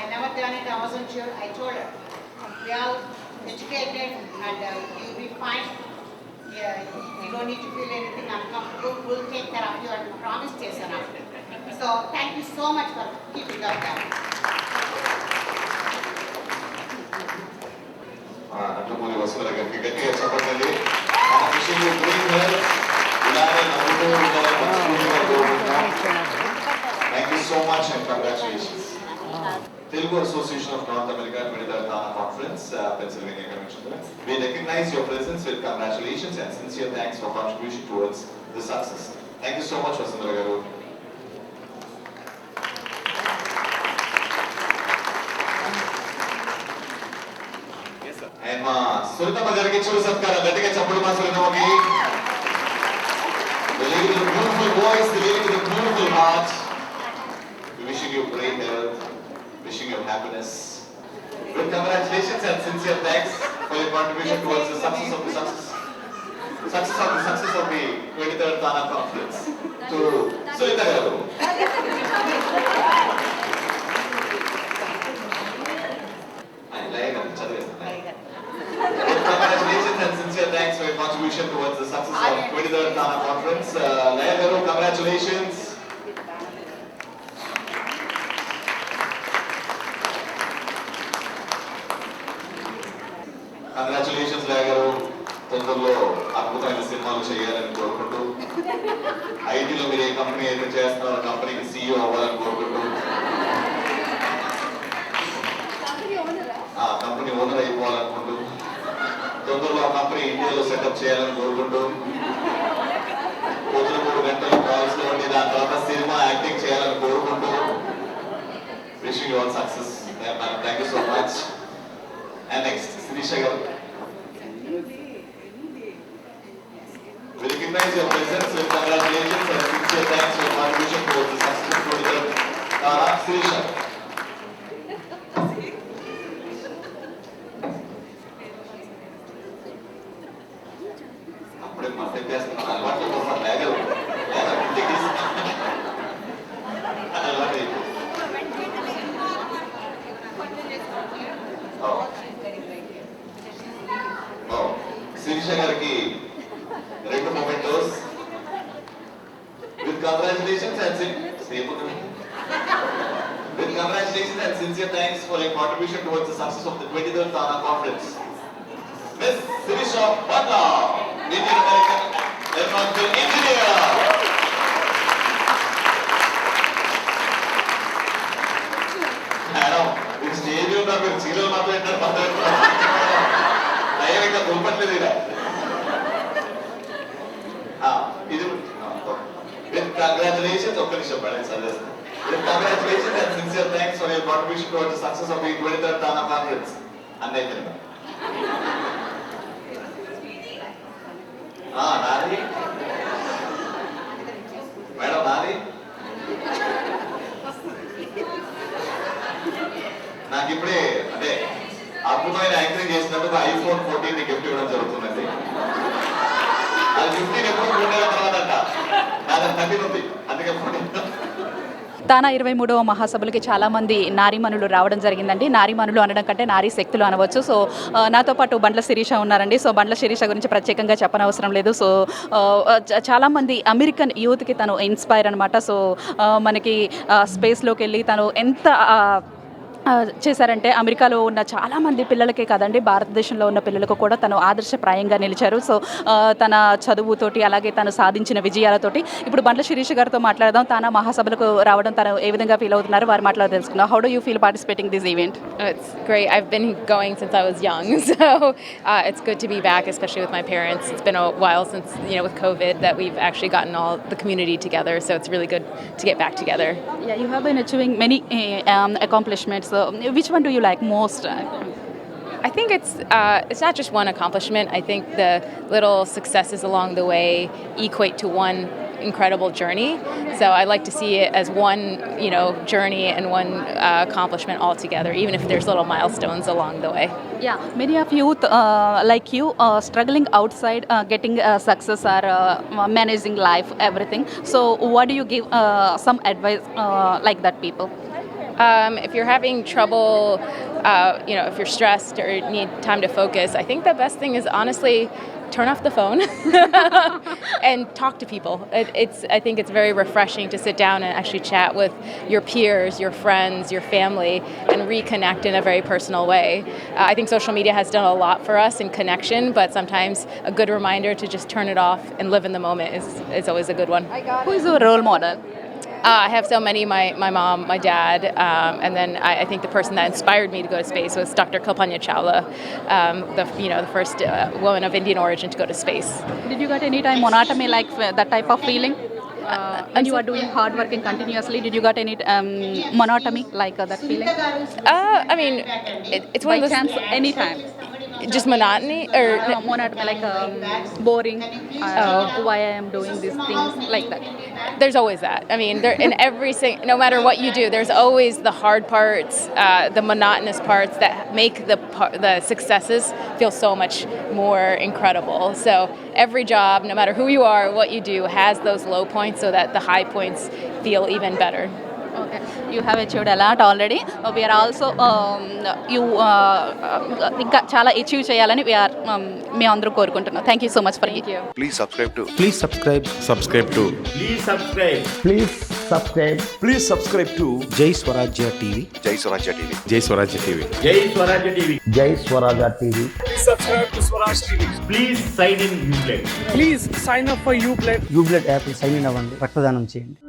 I never done it, I wasn't sure. I told her, we are educated and you'll be fine. Yeah, you don't need to feel anything uncomfortable. We'll take care of you and promise చేశాను. So thank you so much for keeping up that. Addupuri Vasundhara గారికి గట్టిగా చెప్పండి. Thank you so much and congratulations. Telugu Association of North America 23rd Thana Conference, Pennsylvania Convention. We recognize your presence with congratulations and sincere thanks for contribution towards the success. Thank you so much, Vasundhara garu. And మా సునీతమ్మ గారికి చిరు సత్కారం గట్టిగా చెప్పండి మా సునీతమ్మకి. The lady with a beautiful voice, the lady with a beautiful heart. We wishing you great health, wishing you happiness. With congratulations and sincere thanks for your contribution towards the success of the 23rd Thana Conference. To Sunita garu. Congratulations and sincere thanks for your contribution towards the success of 23rd Thana Conference. Laya garu, congratulations. Congratulations, Laya garu. తొందరలో అద్భుతమైన సినిమాలు చేయాలని కోరుకుంటూ ఐటీలో మీరు ఏ company అయితే చేస్తున్నారో కంపెనీకి CEO అవ్వాలని కోరుకుంటూ ఆ కంపెనీ ఓనర్ అయిపోవాలనుకుంటూ తొందరలో ఆ కంపెనీ ఇండియాలో సెటప్ చేయాలని కోరుకుంటూ పొద్దున 3 గంటలు కాల్స్ లో ఉండి దాని తర్వాత సినిమా యాక్టింగ్ చేయాలని కోరుకుంటూ wishing you all success. Thank you so much. And next Sirisha గారు. We recognize your presence with congratulations and sincere thanks for your contribution towards the success of 23rd Thana. Sirisha. అప్పుడే మద్దతు చేస్తున్నాను అలవాటు కోసం లేగలు అలవాటు శిరీష గారికి 2 mementos with congratulations and sincere thanks for your contribution towards the success of the 23rd Thana Conference. Miss Sirisha Butler, Indian American aeronautical engineer. Madam, this stage you are with serial matter enter mother. I am a completely there. With congratulations, with congratulations and sincere thanks for your contribution towards the success of the 23rd Thana Conference. And I can Nari? Madam Nari? నాకు ఇప్పుడే అంటే అద్భుతమైన anchoring చేసినందుకు iPhone 14 gift ఇవ్వడం జరుగుతుందండి. అది 15 ఎప్పుడు 3 నెలల తర్వాత అంట. నాకు 13 ఉంది అందుకే 14. తానా 23వ మహాసభలకి చాలామంది నారీమణులు రావడం జరిగిందండి. నారీమణులు అనడం కంటే నారీ శక్తులు అనవచ్చు. సో నాతో పాటు బండ్ల శిరీష ఉన్నారండి. సో బండ్ల శిరీష గురించి ప్రత్యేకంగా చెప్పనవసరం లేదు. సో చాలామంది అమెరికన్ యూత్కి తను ఇన్స్పైర్ అనమాట. సో మనకి స్పేస్లోకి వెళ్ళి తను ఎంత చేశారంటే అమెరికాలో ఉన్న చాలామంది పిల్లలకే కాదండి, భారతదేశంలో ఉన్న పిల్లలకు కూడా తను ఆదర్శప్రాయంగా నిలిచారు. సో తన చదువుతోటి అలాగే తను సాధించిన విజయాలతోటి ఇప్పుడు బండ్ల శిరీష గారితో మాట్లాడదాం. తానా మహాసభలకు రావడం తను ఏ విధంగా ఫీల్ అవుతున్నారు వారి మాటలో తెలుసుకుందాం. How do you feel participating this event? It's great. I've been going since I was young, so it's good to be back, especially with my parents. It's been a while since, with COVID, that we've actually gotten all the community together, so it's really good to get back together. Yeah, you have been achieving many accomplishments. So which one do you like most? I think it's not just one accomplishment. I think the little successes along the way equate to one incredible journey. So I like to see it as one, journey and one accomplishment all together, even if there's little milestones along the way. Yeah, many of youth like you struggling outside getting success or managing life, everything. So what do you give some advice like that people? If you're having trouble, if you're stressed or need time to focus, I think the best thing is honestly turn off the phone and talk to people. I think it's very refreshing to sit down and actually chat with your peers, your friends, your family, and reconnect in a very personal way. I think social media has done a lot for us in connection, but sometimes a good reminder to just turn it off and live in the moment is always a good one. Who is your role model? I have so many, my mom, my dad, and then I think the person that inspired me to go to space was Dr. Kalpana Chawla, the first woman of Indian origin to go to space. Did you get any time monotony like that type of feeling? And you are doing hard working continuously. Did you got any monotony like that feeling? I mean, it's one by of those chance anytime. Just monotony or monotony like boring. Why I am doing these things like that. There's always that. I mean, in no matter what you do, there's always the hard parts, the monotonous parts that make the successes feel so much more incredible. So every job, no matter who you are, what you do, has those low points so that the high points feel even better. Okay, you have achieved a lot already. We are also ఇంకా చాలా achieve చేయాలని మేము అందరూ కోరుకుంటున్నాం. Thank you so much for you. Please subscribe to Please subscribe to Jai Swarajya TV. Jai Swarajya TV. Please subscribe to Swaraj TV. Please sign in Ublade. Please sign up for Ublade. Ublade app sign in అవ్వండి, రక్తదానం చేయండి.